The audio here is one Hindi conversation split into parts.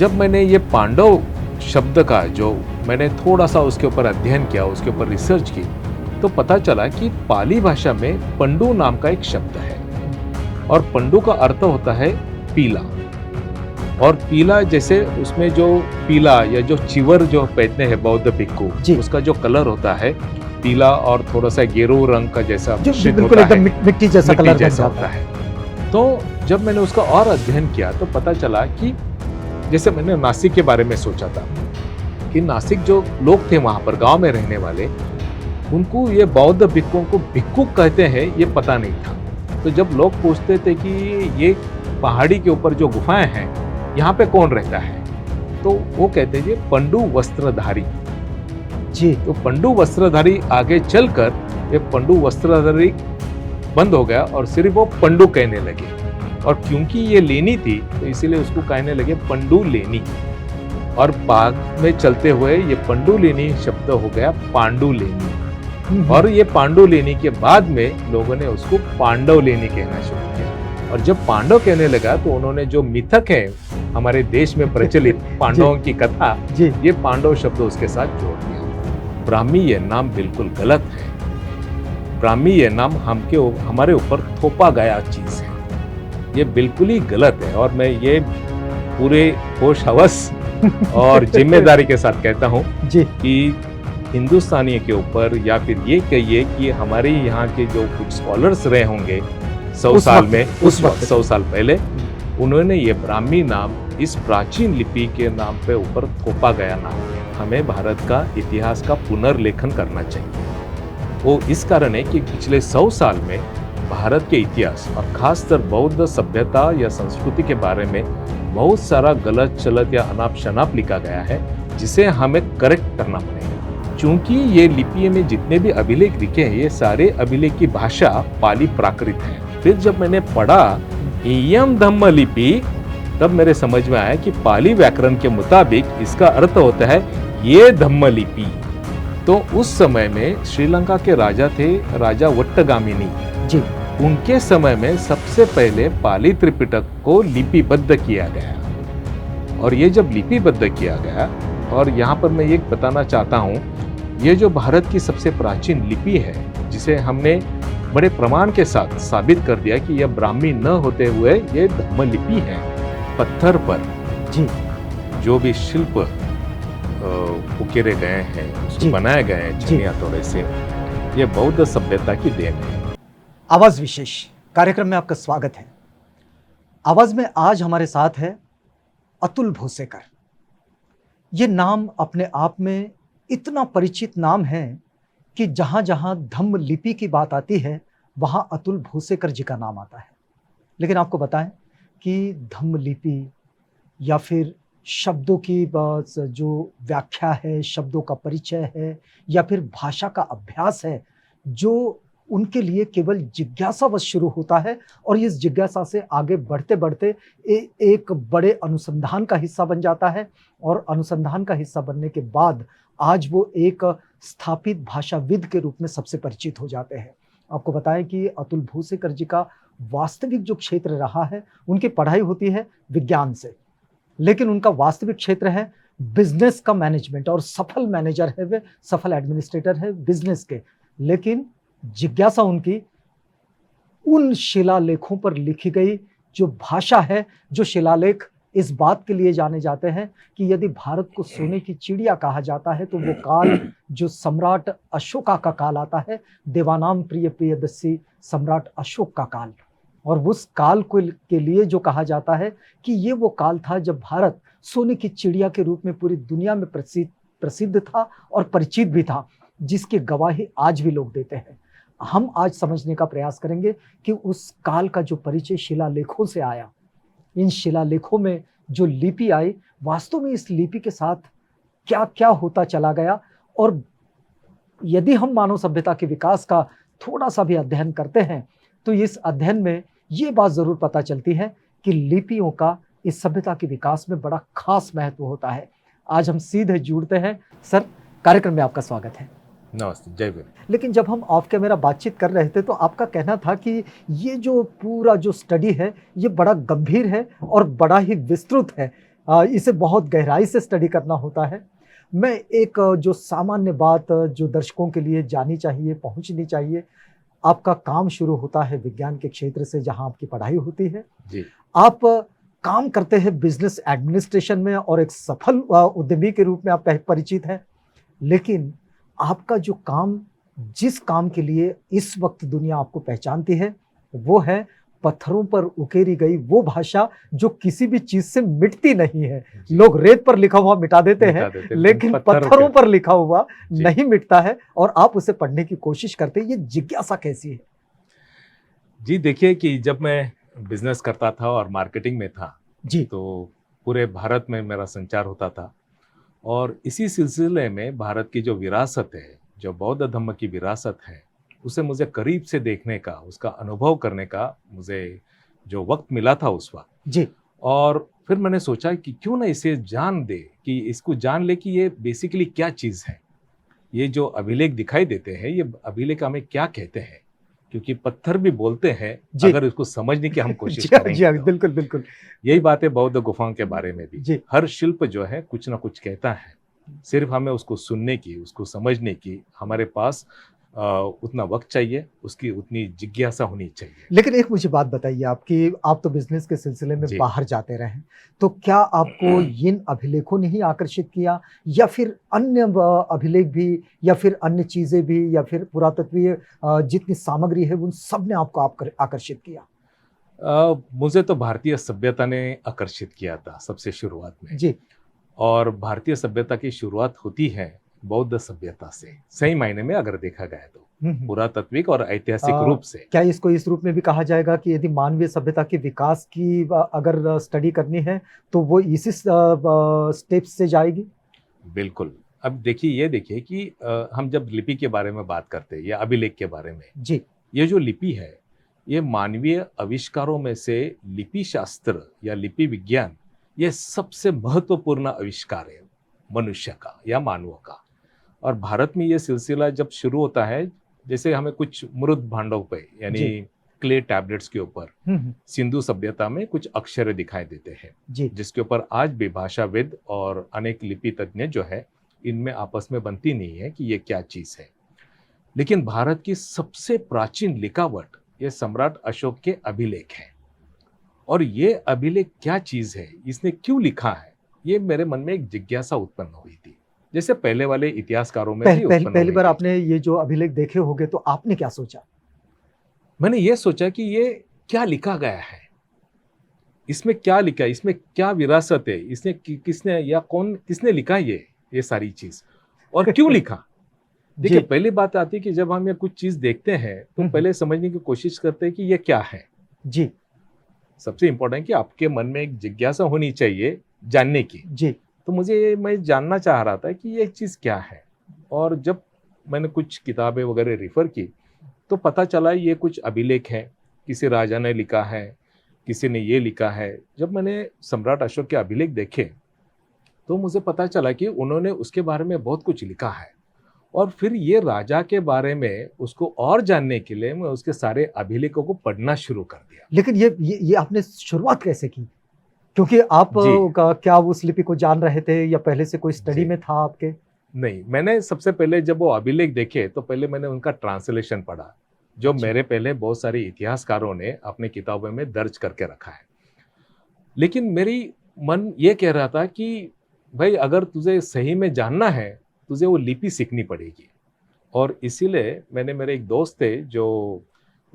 जब मैंने ये पांडव शब्द का जो मैंने थोड़ा सा उसके ऊपर अध्ययन किया, उसके ऊपर रिसर्च की, तो पता चला कि पाली भाषा में पंडु नाम का एक शब्द है और पंडु का अर्थ होता है पीला। और पीला जैसे उसमें जो पीला या जो चिवर जो पहनते हैं बौद्ध भिक्खु, उसका जो कलर होता है पीला और थोड़ा सा गेरू रंग का जैसा बिल्कुल एकदम मिट्टी जैसा कलर जैसा होता है। तो जब मैंने उसका और अध्ययन किया तो पता चला कि जैसे मैंने नासिक के बारे में सोचा था कि नासिक जो लोग थे वहां पर गांव में रहने वाले, उनको ये बौद्ध भिक्खुओं को भिक्खु कहते हैं ये पता नहीं था। तो जब लोग पूछते थे कि ये पहाड़ी के ऊपर जो गुफाएं हैं यहाँ पे कौन रहता है, तो वो कहते थे पंडु वस्त्रधारी जी। तो पंडु वस्त्रधारी आगे चलकर ये पंडु वस्त्रधारी बंद हो गया और सिर्फ वो पंडु कहने लगे। और क्योंकि ये लेनी थी तो इसीलिए उसको कहने लगे पंडु लेनी। और बाद में चलते हुए ये पंडु लेनी शब्द हो गया पांडु लेनी। और ये पांडु लेनी के बाद में लोगों ने उसको पांडव लेनी कहना शुरू किया। और जब पांडव कहने लगा तो उन्होंने जो मिथक है हमारे देश में प्रचलित पांडवों की कथा, ये पांडव शब्द उसके साथ जोड़ दिया। ब्राह्मी ये नाम बिल्कुल गलत है। ब्राह्मी ये नाम हमारे ऊपर थोपा गया चीज है, ये बिल्कुल ही गलत है। और मैं ये पूरे होश हवस और जिम्मेदारी के साथ कहता हूँ कि हिंदुस्तानी के ऊपर, या फिर ये कहिए कि हमारे यहाँ के जो कुछ स्कॉलर्स रहे होंगे 100 साल में, उस वक्त 100 साल पहले, उन्होंने ये ब्राह्मी नाम इस प्राचीन लिपि के नाम पे ऊपर थोपा गया नाम है। हमें भारत का इतिहास का पुनर्लेखन करना चाहिए। वो इस कारण है कि पिछले 100 साल में भारत के इतिहास और खासकर बौद्ध सभ्यता या संस्कृति के बारे में बहुत सारा गलत चलत या अनाप शनाप लिखा गया है, जिसे हमें करेक्ट करना पड़ेगा। क्योंकि ये लिपि में जितने भी अभिलेख लिखे हैं, ये सारे अभिलेख की भाषा पाली प्राकृत है। फिर जब मैंने पढ़ा इयम धम्म लिपि, तब मेरे समझ में आया कि पाली व्याकरण के मुताबिक इसका अर्थ होता है ये धम्म लिपि। तो उस समय में श्रीलंका के राजा थे, राजा वट्टगामिनी जी। उनके समय में सबसे पहले पाली त्रिपिटक को लिपिबद्ध किया गया। और ये जब लिपिबद्ध किया गया, और यहाँ पर मैं ये बताना चाहता हूँ, ये जो भारत की सबसे प्राचीन लिपि है, जिसे हमने बड़े प्रमाण के साथ साबित कर दिया कि यह ब्राह्मी न होते हुए ये धम्म लिपि है। पत्थर पर जी जो भी शिल्प उकेरे गए हैं, उसको बनाए गए हैं छन्नी हथौड़े से, ये बौद्ध सभ्यता की देन है। आवाज विशेष कार्यक्रम में आपका स्वागत है। आवाज में आज हमारे साथ है अतुल भोसेकर। ये नाम अपने आप में इतना परिचित नाम है कि जहां जहां धम्म लिपि की बात आती है वहां अतुल भोसेकर जी का नाम आता है। लेकिन आपको बताएं कि धम्म लिपि या फिर शब्दों की जो व्याख्या है, शब्दों का परिचय है, या फिर भाषा का अभ्यास है, जो उनके लिए केवल जिज्ञासावश शुरू होता है और इस जिज्ञासा से आगे बढ़ते बढ़ते एक बड़े अनुसंधान का हिस्सा बन जाता है। और अनुसंधान का हिस्सा बनने के बाद आज वो एक स्थापित भाषाविद के रूप में सबसे परिचित हो जाते हैं। आपको बताएं कि अतुल भोसेकर जी का वास्तविक जो क्षेत्र रहा है, उनकी पढ़ाई होती है विज्ञान से, लेकिन उनका वास्तविक क्षेत्र है बिजनेस का मैनेजमेंट, और सफल मैनेजर है वे, सफल एडमिनिस्ट्रेटर है बिजनेस के। लेकिन जिज्ञासा उनकी उन शिलालेखों पर लिखी गई जो भाषा है, जो शिलालेख इस बात के लिए जाने जाते हैं कि यदि भारत को सोने की चिड़िया कहा जाता है तो वो काल जो सम्राट अशोका का काल आता है, देवानाम प्रिय प्रियदर्शी सम्राट अशोक का काल। और उस काल को के लिए जो कहा जाता है कि ये वो काल था जब भारत सोने की चिड़िया के रूप में पूरी दुनिया में प्रसिद्ध था और परिचित भी था, जिसकी गवाही आज भी लोग देते हैं। हम आज समझने का प्रयास करेंगे कि उस काल का जो परिचय शिलालेखों से आया, इन शिलालेखों में जो लिपि आई, वास्तव में इस लिपि के साथ क्या क्या होता चला गया। और यदि हम मानव सभ्यता के विकास का थोड़ा सा भी अध्ययन करते हैं तो इस अध्ययन में ये बात जरूर पता चलती है कि लिपियों का इस सभ्यता के विकास में बड़ा खास महत्व होता है। आज हम सीधे जुड़ते हैं। सर, कार्यक्रम में आपका स्वागत है। नमस्ते, जय भीम। लेकिन जब हम ऑफ कैमरा बातचीत कर रहे थे तो आपका कहना था कि ये जो पूरा जो स्टडी है ये बड़ा गंभीर है और बड़ा ही विस्तृत है। इसे बहुत गहराई से स्टडी करना होता है। मैं एक जो सामान्य बात जो दर्शकों के लिए जानी चाहिए, पहुंचनी चाहिए, आपका काम शुरू होता है विज्ञान के क्षेत्र से जहां आपकी पढ़ाई होती है। जी। आप काम करते हैं बिजनेस एडमिनिस्ट्रेशन में और एक सफल उद्यमी के रूप में आप परिचित हैं। लेकिन आपका जो काम, जिस काम के लिए इस वक्त दुनिया आपको पहचानती है, वो है पत्थरों पर उकेरी गई वो भाषा जो किसी भी चीज से मिटती नहीं है। जी। लोग रेत पर लिखा हुआ मिटा देते हैं, लेकिन पत्थरों पर लिखा हुआ जी। नहीं मिटता है और आप उसे पढ़ने की कोशिश करते हैं। ये जिज्ञासा कैसी है? जी देखिए कि जब मैं बिजनेस करता था और मार्केटिंग में था जी। तो पूरे भारत में मेरा संचार होता था और इसी सिलसिले में भारत की जो विरासत है, जो बौद्ध धर्म की विरासत है, उसे मुझे करीब से देखने का, उसका अनुभव करने का मुझे जो वक्त मिला था उस वक्त। जी। और फिर मैंने सोचा कि क्यों ना इसे जान दे, कि इसको जान ले कि ये बेसिकली क्या चीज़ है। ये जो अभिलेख दिखाई देते हैं, ये अभिलेख हमें क्या कहते हैं, क्योंकि पत्थर भी बोलते हैं जी। अगर इसको समझने की हम कोशिश जी हाँ, करेंगे तो। बिल्कुल बिल्कुल। यही बात है बौद्ध गुफाओं के बारे में भी। जी। हर शिल्प जो है कुछ ना कुछ कहता है, सिर्फ हमें उसको सुनने की, उसको समझने की हमारे पास उतना वक्त चाहिए, उसकी उतनी जिज्ञासा होनी चाहिए। लेकिन एक मुझे बात बताइए, आपकी आप तो बिजनेस के सिलसिले में जी। बाहर जाते रहे, तो क्या आपको इन अभिलेखों ने ही आकर्षित किया या फिर अन्य अभिलेख भी, या फिर अन्य चीजें भी, या फिर पुरातत्वीय जितनी सामग्री है उन सब ने आपको आकर्षित किया? मुझे तो भारतीय सभ्यता ने आकर्षित किया था सबसे शुरुआत में। जी। और भारतीय सभ्यता की शुरुआत होती है बौद्ध सभ्यता से, सही मायने में अगर देखा गया तो, पुरातात्विक और ऐतिहासिक रूप से। क्या इसको इस रूप में भी कहा जाएगा कि यदि मानवीय सभ्यता के विकास की अगर स्टडी करनी है तो वो इसी स्टेप्स से जाएगी? बिल्कुल। अब देखिए, ये देखिए कि हम जब लिपि के बारे में बात करते हैं या अभिलेख के बारे में, जी। ये जो लिपि है, ये मानवीय आविष्कारों में से लिपि शास्त्र या लिपि विज्ञान, ये सबसे महत्वपूर्ण आविष्कार है मनुष्य का या मानव का। और भारत में ये सिलसिला जब शुरू होता है, जैसे हमें कुछ मृत भांडों पे यानी क्ले टैबलेट्स के ऊपर सिंधु सभ्यता में कुछ अक्षर दिखाई देते हैं, जिसके ऊपर आज भी भाषाविद और अनेक लिपि तज्ञ जो है, इनमें आपस में बनती नहीं है कि ये क्या चीज है। लेकिन भारत की सबसे प्राचीन लिखावट ये सम्राट अशोक के अभिलेख है। और ये अभिलेख क्या चीज है, इसने क्यों लिखा है, ये मेरे मन में एक जिज्ञासा उत्पन्न हुई थी, जैसे पहले वाले इतिहासकारों में भी उत्पन्न पहली बार हुई थी। आपने ये जो अभिलेख देखे होंगे तो आपने क्या सोचा? मैंने ये सोचा कि ये क्या लिखा गया है, इसमें क्या लिखा है, इसमें क्या विरासत है, इसने किसने या कौन किसने लिखा ये सारी चीज, और क्यों लिखा। देखिए, पहली बात आती है कि जब हम ये कुछ चीज देखते हैं तो पहले समझने की कोशिश करते हैं कि ये क्या है। जी। सबसे इंपॉर्टेंट है कि आपके मन में एक जिज्ञासा होनी चाहिए जानने की। जी। तो मैं जानना चाह रहा था कि ये चीज क्या है। और जब मैंने कुछ किताबें वगैरह रेफर की तो पता चला ये कुछ अभिलेख है, किसी राजा ने लिखा है, किसी ने ये लिखा है। जब मैंने सम्राट अशोक के अभिलेख देखे तो मुझे पता चला कि उन्होंने उसके बारे में बहुत कुछ लिखा है। और फिर ये राजा के बारे में उसको और जानने के लिए मैं उसके सारे अभिलेखों को पढ़ना शुरू कर दिया। लेकिन ये आपने शुरुआत कैसे की? क्योंकि आप क्या उस लिपि को जान रहे थे या पहले से कोई स्टडी में था आपके? नहीं, मैंने सबसे पहले जब वो अभिलेख देखे तो पहले मैंने उनका ट्रांसलेशन पढ़ा, जो मेरे पहले बहुत सारे इतिहासकारों ने अपने किताबों में दर्ज करके रखा है। लेकिन मेरी मन ये कह रहा था कि भाई, अगर तुझे सही में जानना है, तुझे वो लिपि सीखनी पड़ेगी। और इसीलिए मैंने, मेरे एक दोस्त थे जो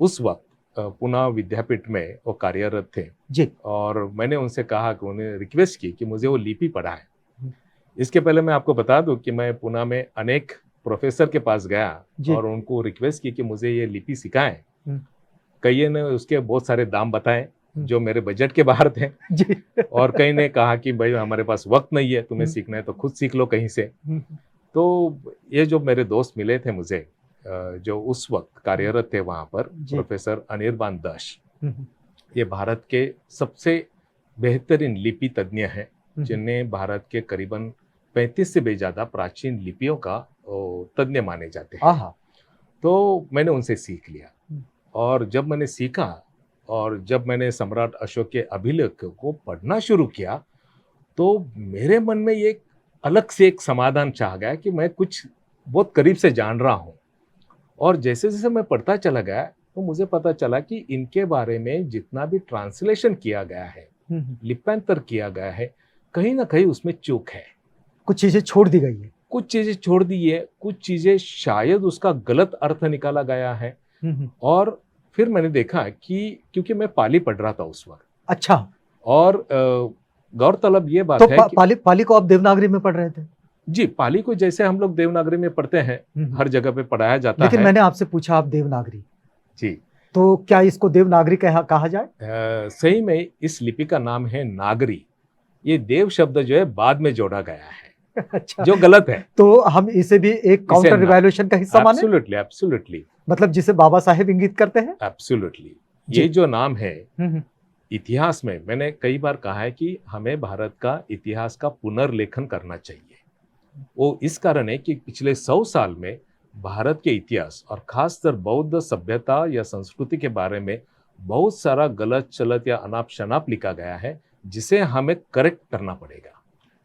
उस वक्त पुणे विद्यापीठ में वो कार्यरत थे जी। और मैंने उनसे कहा कि उन्हें रिक्वेस्ट की कि मुझे वो लिपि पढ़ाएं। इसके पहले मैं आपको बता दूं कि मैं पुणे में अनेक प्रोफेसर के पास गया और उनको रिक्वेस्ट की कि मुझे ये लिपि सिखाएं। कई ने उसके बहुत सारे दाम बताए जो मेरे बजट के बाहर थे जी। और कई ने कहा कि भाई हमारे पास वक्त नहीं है, तुम्हें सीखना है तो खुद सीख लो कहीं से। तो ये जो मेरे दोस्त मिले थे मुझे, जो उस वक्त कार्यरत थे वहाँ पर, प्रोफेसर अनिर्बान दास, ये भारत के सबसे बेहतरीन लिपि तज्ञ हैं, जिन्हें भारत के करीबन 35 से भी ज़्यादा प्राचीन लिपियों का तज्ञ माने जाते हैं। तो मैंने उनसे सीख लिया। और जब मैंने सीखा और जब मैंने सम्राट अशोक के अभिलेख को पढ़ना शुरू किया तो मेरे मन में ये अलग से एक समाधान चाह गया कि मैं कुछ बहुत करीब से जान रहा हूँ। और जैसे जैसे मैं पढ़ता चला गया तो मुझे पता चला कि इनके बारे में जितना भी ट्रांसलेशन किया गया है, लिप्यांतर किया गया है, कहीं ना कहीं उसमें चूक है। कुछ चीजें छोड़ दी गई है। कुछ चीजें छोड़ दी है, कुछ चीजें शायद उसका गलत अर्थ निकाला गया है। और फिर मैंने देखा कि क्योंकि मैं पाली पढ़ रहा था उस वक्त। अच्छा। और गौरतलब ये बात तो है कि पाली को आप देवनागरी में पढ़ रहे थे? जी, पाली को जैसे हम लोग देवनागरी में पढ़ते हैं, हर जगह पे पढ़ाया जाता है। लेकिन मैंने आपसे पूछा आप देवनागरी, जी, तो क्या इसको देवनागरी कहा जाए? सही में इस लिपि का नाम है नागरी। ये देव शब्द जो है बाद में जोड़ा गया है। अच्छा, जो गलत है। तो हम इसे भी एक काउंटर रिवॉल्यूशन का हिस्सा माने? Absolutely, absolutely. मतलब जिसे बाबा साहेब इंगित करते हैं? एब्सोल्युटली। ये जो नाम है, इतिहास में मैंने कई बार कहा है कि हमें भारत का इतिहास का पुनर्लेखन करना चाहिए। वो इस कारण है कि पिछले 100 साल में भारत के इतिहास और खासकर बौद्ध सभ्यता या संस्कृति के बारे में बहुत सारा गलत चलत या अनाप शनाप लिखा गया है, जिसे हमें करेक्ट करना पड़ेगा।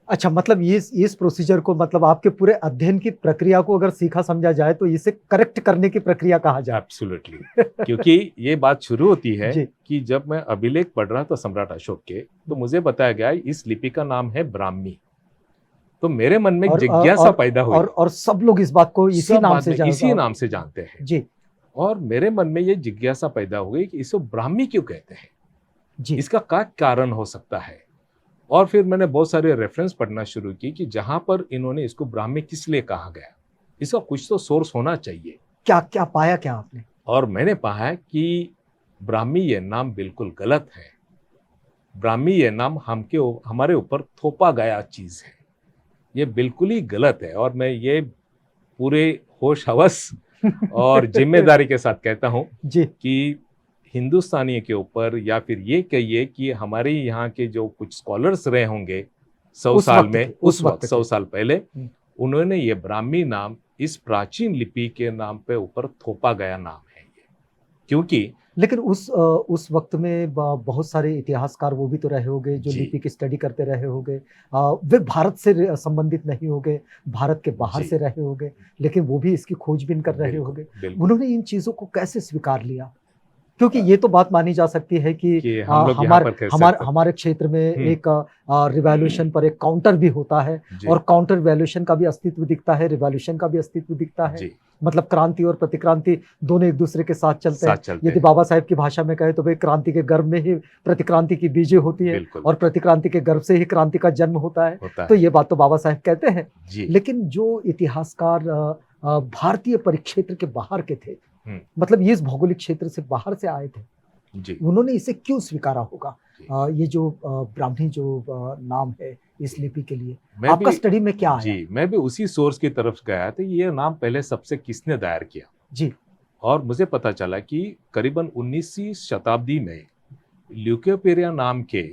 अच्छा, मतलब इस प्रोसीजर को, मतलब आपके पूरे अध्ययन की प्रक्रिया को अगर सीखा समझा जाए तो इसे करेक्ट करने की प्रक्रिया कहा जाए। एब्सोल्युटली। क्योंकि ये बात शुरू होती है जी। कि जब मैं अभिलेख पढ़ रहा था सम्राट अशोक के, तो मुझे बताया गया इस लिपि का नाम है ब्राह्मी। तो मेरे मन में जिज्ञासा पैदा हुई। और सब लोग इस बात को इसी नाम से जानते हैं। जी। और मेरे मन में ये जिज्ञासा पैदा हुई कि इसको ब्राह्मी क्यों कहते हैं जी। इसका क्या कारण हो सकता है। और फिर मैंने बहुत सारे रेफरेंस पढ़ना शुरू की कि जहां पर इन्होंने इसको ब्राह्मी किस लिए कहा गया, इसका कुछ तो सोर्स होना चाहिए। क्या पाया क्या आपने? और मैंने पाया कि ब्राह्मी ये नाम बिल्कुल गलत है। ब्राह्मी ये नाम हमारे ऊपर थोपा गया चीज है, ये बिल्कुल ही गलत है। और मैं ये पूरे होश हवस और जिम्मेदारी के साथ कहता हूं जी कि हिंदुस्तानी के ऊपर, या फिर ये कहिए कि हमारे यहाँ के जो कुछ स्कॉलर्स रहे होंगे 100 साल में, उस वक्त 100 साल पहले, उन्होंने ये ब्राह्मी नाम इस प्राचीन लिपि के नाम पे ऊपर थोपा गया नाम है ये। क्योंकि लेकिन उस वक्त में बहुत सारे इतिहासकार वो भी तो रहे होंगे जो लिपि की स्टडी करते रहे होंगे। वे भारत से संबंधित नहीं होंगे, भारत के बाहर से रहे होंगे, लेकिन वो भी इसकी खोजबीन कर रहे होंगे। उन्होंने इन चीजों को कैसे स्वीकार लिया? क्योंकि ये तो बात मानी जा सकती है कि हमारे क्षेत्र में एक रिवॉल्यूशन पर एक काउंटर भी होता है, और काउंटर रिवॉल्यूशन का भी अस्तित्व दिखता है, रिवॉल्यूशन का भी अस्तित्व दिखता है। मतलब क्रांति और प्रतिक्रांति दोनों एक दूसरे के साथ चलते हैं। यदि बाबा साहेब की भाषा में कहे तो भाई क्रांति के गर्भ में ही प्रतिक्रांति की बीजें होती है, और प्रतिक्रांति के गर्भ से ही क्रांति का जन्म होता है। तो ये बात तो बाबा साहेब कहते हैं। लेकिन जो इतिहासकार भारतीय परिक्षेत्र के बाहर के थे, मतलब ये इस भौगोलिक क्षेत्र से बाहर से आए थे, जी, उन्होंने इसे क्यों स्वीकारा होगा? ये जो ब्राह्मी जो नाम है इस लिपि के लिए, आपका स्टडी में क्या आया? जी, मैं भी उसी सोर्स की तरफ गया था। ये नाम पहले सबसे किसने दायर किया जी, और मुझे पता चला कि करीबन 19वीं शताब्दी में ल्यूकोपेडिया नाम के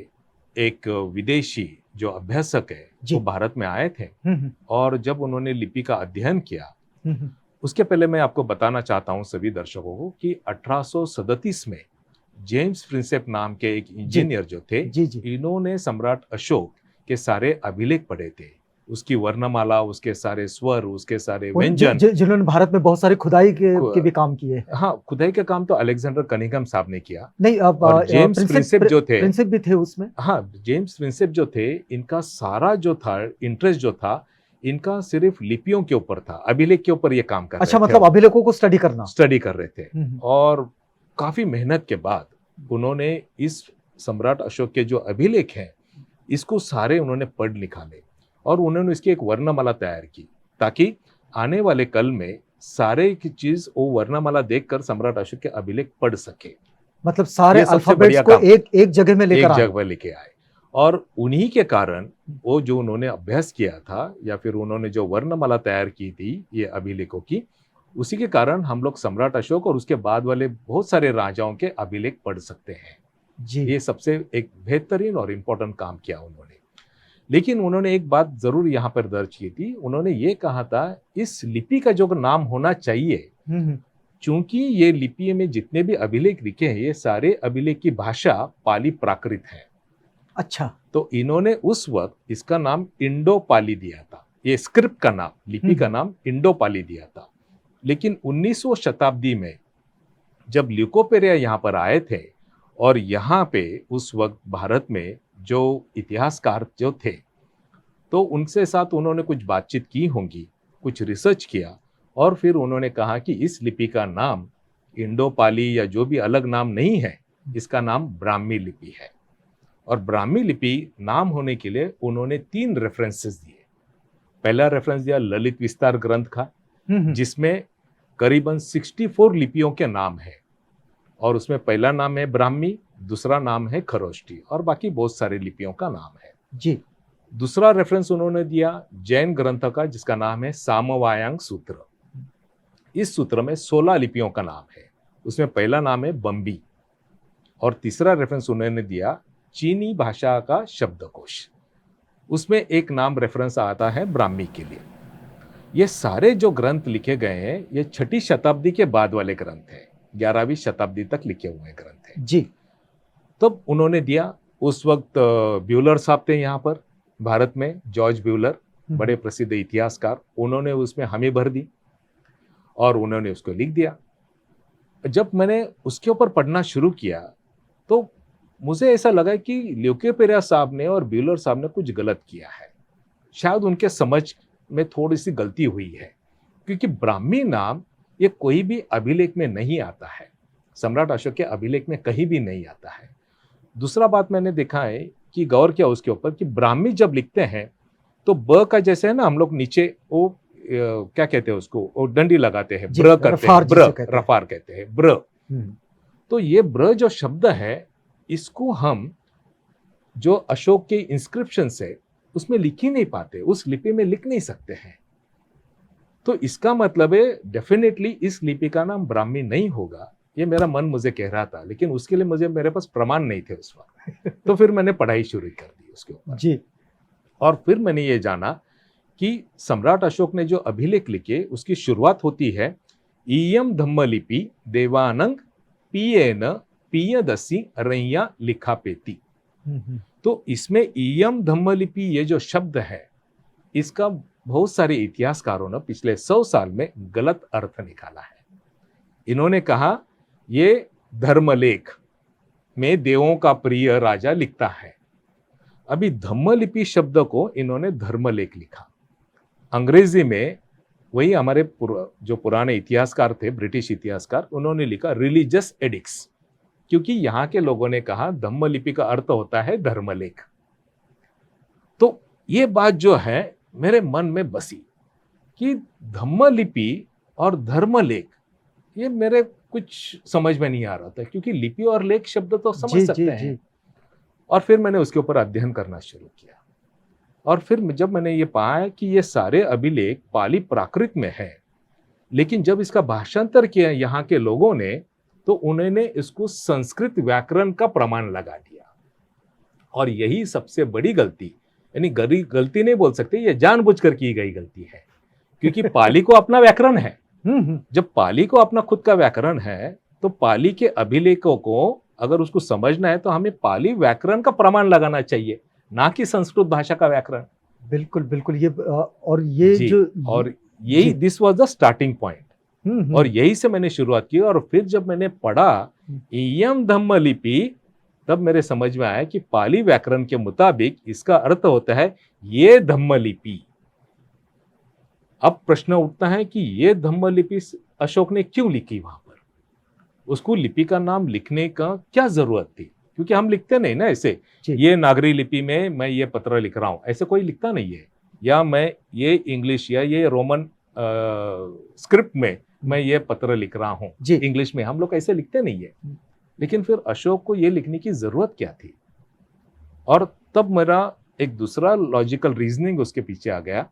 एक विदेशी जो अभ्यासक है वो भारत में आए थे। और जब उन्होंने लिपि का अध्ययन किया, उसके पहले मैं आपको बताना चाहता हूं सभी दर्शकों को कि 1837 में जेम्स प्रिंसेप नाम के एक इंजीनियर जो थे, इन्होंने सम्राट अशोक के सारे अभिलेख पढ़े थे, उसकी वर्णमाला, उसके सारे स्वर, उसके सारे व्यंजन, जिन्होंने भारत में बहुत सारे खुदाई के भी काम किए। हाँ, खुदाई का काम तो अलेक्जेंडर कनिंघम साहब ने किया। नहीं, अब जेम्स प्रिंसेप जो थे, प्रिंसेप भी थे उसमें। हाँ, जेम्स प्रिंसेप जो थे, इनका सारा जो था इंटरेस्ट जो था, इनका सिर्फ लिपियों के ऊपर था, अभिलेख के ऊपर ये काम कर रहे थे। अच्छा, मतलब अभिलेखों को स्टडी कर रहे थे। और काफी मेहनत के बाद उन्होंने इस सम्राट अशोक के जो अभिलेख हैं, इसको सारे उन्होंने पढ़ निकाले और उन्होंने इसकी एक वर्णमाला तैयार की, ताकि आने वाले कल में सारे की चीज वो वर्णमाला देखकर सम्राट अशोक के अभिलेख पढ़ सके। मतलब सारे अल्फाबेट्स को एक जगह में लेके आए। और उन्हीं के कारण वो जो उन्होंने अभ्यास किया था, या फिर उन्होंने जो वर्णमाला तैयार की थी ये अभिलेखों की, उसी के कारण हम लोग सम्राट अशोक और उसके बाद वाले बहुत सारे राजाओं के अभिलेख पढ़ सकते हैं जी। ये सबसे एक बेहतरीन और इम्पोर्टेंट काम किया उन्होंने। लेकिन उन्होंने एक बात जरूर यहाँ पर दर्ज की थी, उन्होंने ये कहा था इस लिपि का जो नाम होना चाहिए, चूंकि ये लिपि में जितने भी अभिलेख लिखे हैं, ये सारे अभिलेख की भाषा पाली प्राकृत है। अच्छा, तो इन्होंने उस वक्त इसका नाम इंडो पाली दिया था, ये स्क्रिप्ट का नाम, लिपि का नाम इंडो पाली दिया था। लेकिन 19वीं शताब्दी में जब ल्यूकोपेरिया यहाँ पर आए थे और यहाँ पे उस वक्त भारत में जो इतिहासकार जो थे, तो उनसे साथ उन्होंने कुछ बातचीत की होंगी, कुछ रिसर्च किया और फिर उन्होंने कहा कि इस लिपि का नाम इंडो पाली या जो भी अलग नाम नहीं है, इसका नाम ब्राह्मी लिपि है। और ब्राह्मी लिपि नाम होने के लिए उन्होंने 3 रेफरेंसेस दिए। पहला रेफरेंस दिया ललित विस्तार ग्रंथ का, जिसमें करीबन 64 लिपियों के नाम है और उसमें पहला नाम है ब्राह्मी, दूसरा नाम है खरोष्टी और बाकी बहुत सारे लिपियों का नाम है जी। दूसरा रेफरेंस उन्होंने दिया जैन ग्रंथ का, जिसका नाम है सामवायांग सूत्र। इस सूत्र में 16 लिपियों का नाम है, उसमें पहला नाम है बम्बी। और तीसरा रेफरेंस उन्होंने दिया चीनी भाषा का शब्दकोश, उसमें एक नाम रेफरेंस आता है ब्राह्मी के लिए। ये सारे जो ग्रंथ लिखे गए हैं ये 6ठी शताब्दी के बाद वाले ग्रंथ हैं, 11वीं शताब्दी तक लिखे हुए ग्रंथ हैं जी। तब उन्होंने दिया। उस वक्त ब्यूलर साहब थे यहाँ पर भारत में, जॉर्ज ब्यूलर, बड़े प्रसिद्ध इतिहासकार, उन्होंने उसमें हमें भर दी और उन्होंने उसको लिख दिया। जब मैंने उसके ऊपर पढ़ना शुरू किया तो मुझे ऐसा लगा कि ल्यूकोपेरिया साहब ने और ब्यूलर साहब ने कुछ गलत किया है, शायद उनके समझ में थोड़ी सी गलती हुई है, क्योंकि ब्राह्मी नाम ये कोई भी अभिलेख में नहीं आता है, सम्राट अशोक के अभिलेख में कहीं भी नहीं आता है। दूसरा बात मैंने देखा है कि गौर किया उसके ऊपर कि ब्राह्मी जब लिखते हैं तो ब का जैसे है ना, हम लोग नीचे वो क्या कहते हैं उसको, वो डंडी लगाते हैं, ब्र करते हैं, रफार कहते हैं, ब्र। तो ये ब्र जो शब्द है इसको हम जो अशोक के इंस्क्रिप्शन है उसमें लिख ही नहीं पाते, उस लिपि में लिख नहीं सकते हैं। तो इसका मतलब है डेफिनेटली इस लिपि का नाम ब्राह्मी नहीं होगा, ये मेरा मन मुझे कह रहा था, लेकिन उसके लिए मेरे पास प्रमाण नहीं थे उस वक्त। तो फिर मैंने पढ़ाई शुरू कर दी उसके ऊपर जी। और फिर मैंने ये जाना कि सम्राट अशोक ने जो अभिलेख लिखे उसकी शुरुआत होती है इयम धम्म लिपि देवानंग पियेन पियदसी रैया लिखापेती। तो इसमें इयम धम्म लिपि ये जो शब्द है इसका बहुत सारे इतिहासकारों ने पिछले 100 साल में गलत अर्थ निकाला है। इन्होंने कहा ये धर्मलेख में देवों का प्रिय राजा लिखता है। अभी धम्मलिपि शब्द को इन्होंने धर्मलेख लिखा। अंग्रेजी में वही हमारे जो पुराने इतिहासकार थे, ब्रिटिश इतिहासकार, उन्होंने लिखा रिलीजियस एडिक्ट्स, क्योंकि यहाँ के लोगों ने कहा धम्मलिपि का अर्थ होता है धर्मलेख। तो ये बात जो है मेरे मन में बसी कि धम्मलिपि और धर्मलेख ये मेरे कुछ समझ में नहीं आ रहा था, क्योंकि लिपि और लेख शब्द तो समझ सकते हैं। और फिर मैंने उसके ऊपर अध्ययन करना शुरू किया और फिर जब मैंने ये पाया कि ये सारे अभिलेख पाली प्राकृत में है, लेकिन जब इसका भाषांतर किया यहाँ के लोगों ने तो उन्होंने इसको संस्कृत व्याकरण का प्रमाण लगा दिया। और यही सबसे बड़ी गलती, यानी गलती नहीं बोल सकते, ये जानबूझकर की गई गलती है, क्योंकि पाली को अपना व्याकरण है। जब पाली को अपना खुद का व्याकरण है तो पाली के अभिलेखों को अगर उसको समझना है तो हमें पाली व्याकरण का प्रमाण लगाना चाहिए, ना कि संस्कृत भाषा का व्याकरण। बिल्कुल बिल्कुल। ये और ये जो और यही this was the starting point और यही से मैंने शुरुआत की। और फिर जब मैंने पढ़ा इयम धम्म लिपि तब मेरे समझ में आया कि पाली व्याकरण के मुताबिक इसका अर्थ होता है ये धम्म लिपि। अब प्रश्न उठता है कि ये धम्म लिपि अशोक ने क्यों लिखी, वहां पर उसको लिपि का नाम लिखने का क्या जरूरत थी, क्योंकि हम लिखते नहीं ना ऐसे, ये नागरी लिपि में मैं ये पत्र लिख रहा हूं, ऐसे कोई लिखता नहीं है, या मैं ये इंग्लिश या ये रोमन स्क्रिप्ट में मैं ये पत्र लिख रहा हूं इंग्लिश में, हम लोग ऐसे लिखते नहीं है। लेकिन फिर अशोक को ये लिखने की जरूरत क्या थी? और तब मेरा एक दूसरा लॉजिकल रीजनिंग उसके पीछे आ गया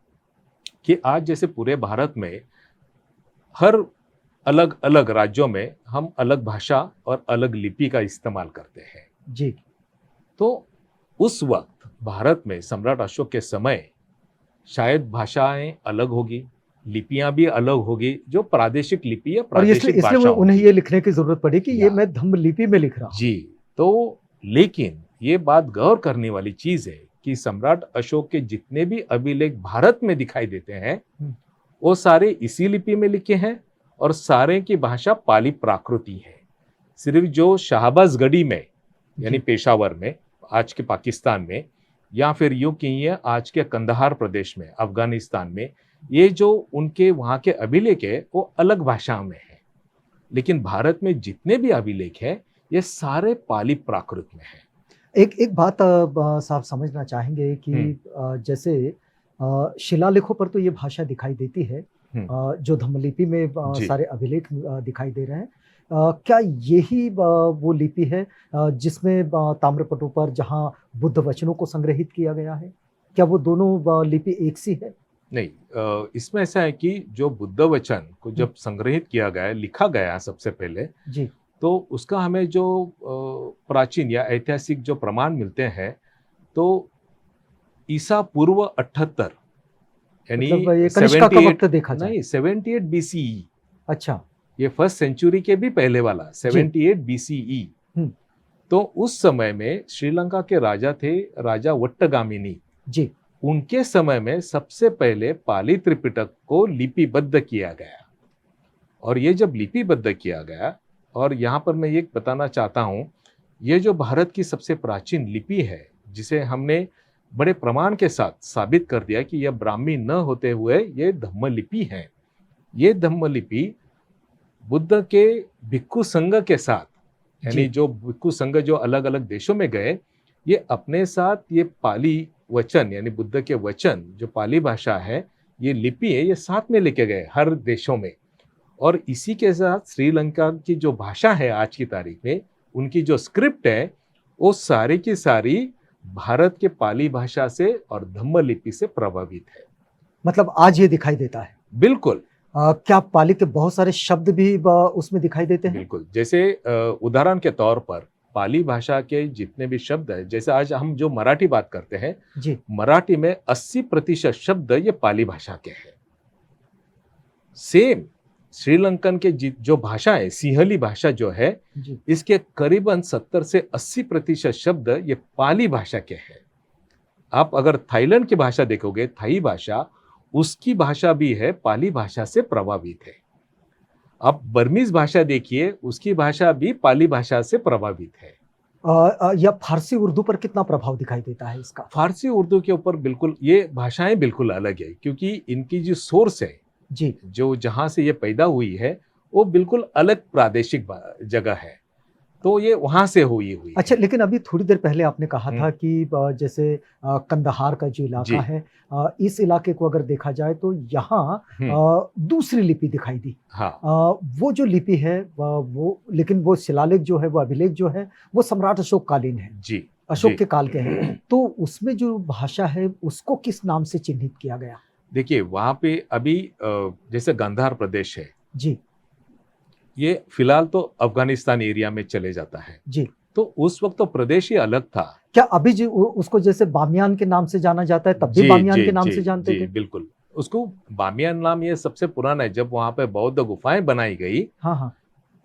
कि आज जैसे पूरे भारत में हर अलग अलग राज्यों में हम अलग भाषा और अलग लिपि का इस्तेमाल करते हैं जी। तो उस वक्त भारत में सम्राट अशोक के समय शायद भाषाएं अलग होगी, लिपियां भी अलग होगी, जो प्रादेशिक लिपि या प्रादेशिक भाषा, इसलिए उन्हें ये लिखने की जरूरत पड़ी कि ये मैं धम्म लिपि में लिख रहा हूं। जी। तो लेकिन ये बात गौर करने वाली चीज है कि सम्राट अशोक के जितने भी अभिलेख भारत में दिखाई देते हैं वो सारे इसी लिपि में लिखे हैं और सारे की भाषा पाली प्राकृति है। सिर्फ जो शाहबाज गढ़ी में यानी पेशावर में आज के पाकिस्तान में या फिर यूं कहिए आज के कंदहार प्रदेश में अफगानिस्तान में ये जो उनके वहाँ के अभिलेख है वो अलग भाषा में है, लेकिन भारत में जितने भी अभिलेख है ये सारे पाली प्राकृत में है। एक बात साहब समझना चाहेंगे कि जैसे शिलालेखों पर तो ये भाषा दिखाई देती है, जो धम्मलिपि में सारे अभिलेख दिखाई दे रहे हैं, क्या यही वो लिपि है जिसमें ताम्रपटों पर जहाँ बुद्ध वचनों को संग्रहित किया गया है? क्या वो दोनों लिपि एक सी है? नहीं, इसमें ऐसा है कि जो बुद्ध वचन को जब संग्रहित किया गया, लिखा गया सबसे पहले जी, तो उसका हमें जो प्राचीन या ऐतिहासिक जो प्रमाण मिलते हैं तो ईसा पूर्व 78 यानी मतलब ये कनिष्का का वक्त देखा जाए। नहीं 78 BCE। अच्छा, ये फर्स्ट सेंचुरी के भी पहले वाला 78 BCE। तो उस समय में श्रीलंका के राजा थे राजा वट्टगामिनी जी, उनके समय में सबसे पहले पाली त्रिपिटक को लिपिबद्ध किया गया। और ये जब लिपिबद्ध किया गया, और यहाँ पर मैं ये बताना चाहता हूँ, ये जो भारत की सबसे प्राचीन लिपि है जिसे हमने बड़े प्रमाण के साथ साबित कर दिया कि यह ब्राह्मी न होते हुए ये धम्मलिपि है। ये धम्मलिपि बुद्ध के भिक्खु संघ के साथ, यानी जो भिक्खु संघ जो अलग अलग देशों में गए, ये अपने साथ ये पाली वचन यानी बुद्ध के वचन जो पाली भाषा है, ये लिपि है, ये साथ में लेके गए हर देशों में। और इसी के साथ श्रीलंका की जो भाषा है आज की तारीख में, उनकी जो स्क्रिप्ट है वो सारी की सारी भारत के पाली भाषा से और धम्मलिपि से प्रभावित है। मतलब आज ये दिखाई देता है? बिल्कुल। क्या पाली के बहुत सारे शब्द भी उसमें दिखाई देते हैं? बिल्कुल। जैसे उदाहरण के तौर पर पाली भाषा के जितने भी शब्द है, जैसे आज हम जो मराठी बात करते हैं जी, मराठी में 80% शब्द ये पाली भाषा के हैं। सेम श्रीलंकन के जो भाषा है, सिंहली भाषा जो है, इसके करीबन 70 से 80% शब्द ये पाली भाषा के हैं। आप अगर थाईलैंड की भाषा देखोगे, थाई भाषा, उसकी भाषा भी है पाली भाषा से प्रभावित है। आप बर्मीज भाषा देखिए, उसकी भाषा भी पाली भाषा से प्रभावित है। या फारसी उर्दू पर कितना प्रभाव दिखाई देता है इसका? फारसी उर्दू के ऊपर बिल्कुल, ये भाषाएं बिल्कुल अलग है, क्योंकि इनकी जो सोर्स है जी, जो जहां से ये पैदा हुई है वो बिल्कुल अलग प्रादेशिक जगह है, तो ये वहां से हुई अच्छा, लेकिन अभी थोड़ी देर पहले आपने कहा था कि जैसे कंदहार का जो इलाका है, इस इलाके को अगर देखा जाए तो यहाँ दूसरी लिपि दिखाई दी। हाँ। वो जो लिपि है वो, लेकिन वो शिलालेख जो है, वो अभिलेख जो है, वो सम्राट अशोक कालीन है जी, अशोक के काल के हैं। तो उसमें जो भाषा है उसको किस नाम से चिन्हित किया गया? देखिए वहां पे अभी जैसे गांधार प्रदेश है जी, ये फिलहाल तो अफगानिस्तान एरिया में चले जाता है जी, तो उस वक्त तो प्रदेश ही अलग था। क्या अभी जो उसको जैसे बामियान के नाम से जाना जाता है, तब भी बामियान के नाम से जानते थे? बिल्कुल, उसको बामियान नाम ये सबसे पुराना है। जब वहां पे बौद्ध गुफाएं बनाई गई, हाँ,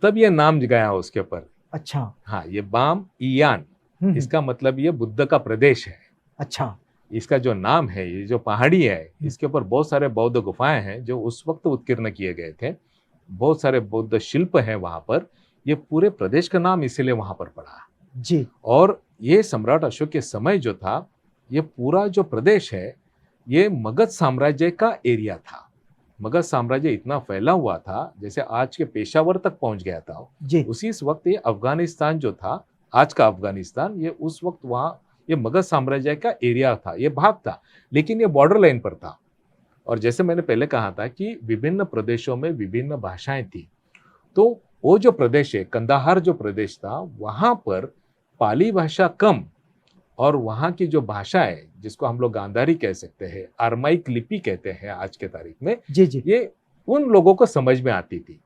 तब ये नाम गया उसके ऊपर। अच्छा, हाँ, ये बाम ईयान, इसका मतलब ये बुद्ध का प्रदेश है। अच्छा, इसका जो नाम है, ये जो पहाड़ी है, इसके ऊपर बहुत सारे बौद्ध गुफाएं हैं जो उस वक्त उत्कीर्ण किए गए थे। बहुत सारे बौद्ध शिल्प हैं वहां पर। ये पूरे प्रदेश का नाम इसीलिए वहां पर पड़ा जी। और ये सम्राट अशोक के समय जो था, ये पूरा जो प्रदेश है ये मगध साम्राज्य का एरिया था। मगध साम्राज्य इतना फैला हुआ था, जैसे आज के पेशावर तक पहुंच गया था जी। उसी वक्त ये अफगानिस्तान जो था, आज का अफगानिस्तान, ये उस वक्त वहां ये मगध साम्राज्य का एरिया था, ये भाग था, लेकिन ये बॉर्डर लाइन पर था। और जैसे मैंने पहले कहा था कि विभिन्न प्रदेशों में विभिन्न भाषाएं थी, तो वो जो प्रदेश है, कंदाहार जो प्रदेश था, वहां पर पाली भाषा कम और वहां की जो भाषा है जिसको हम लोग गांधारी कह सकते हैं, आरमाइक लिपि कहते हैं आज के तारीख में, जी। ये उन लोगों को समझ में आती थी।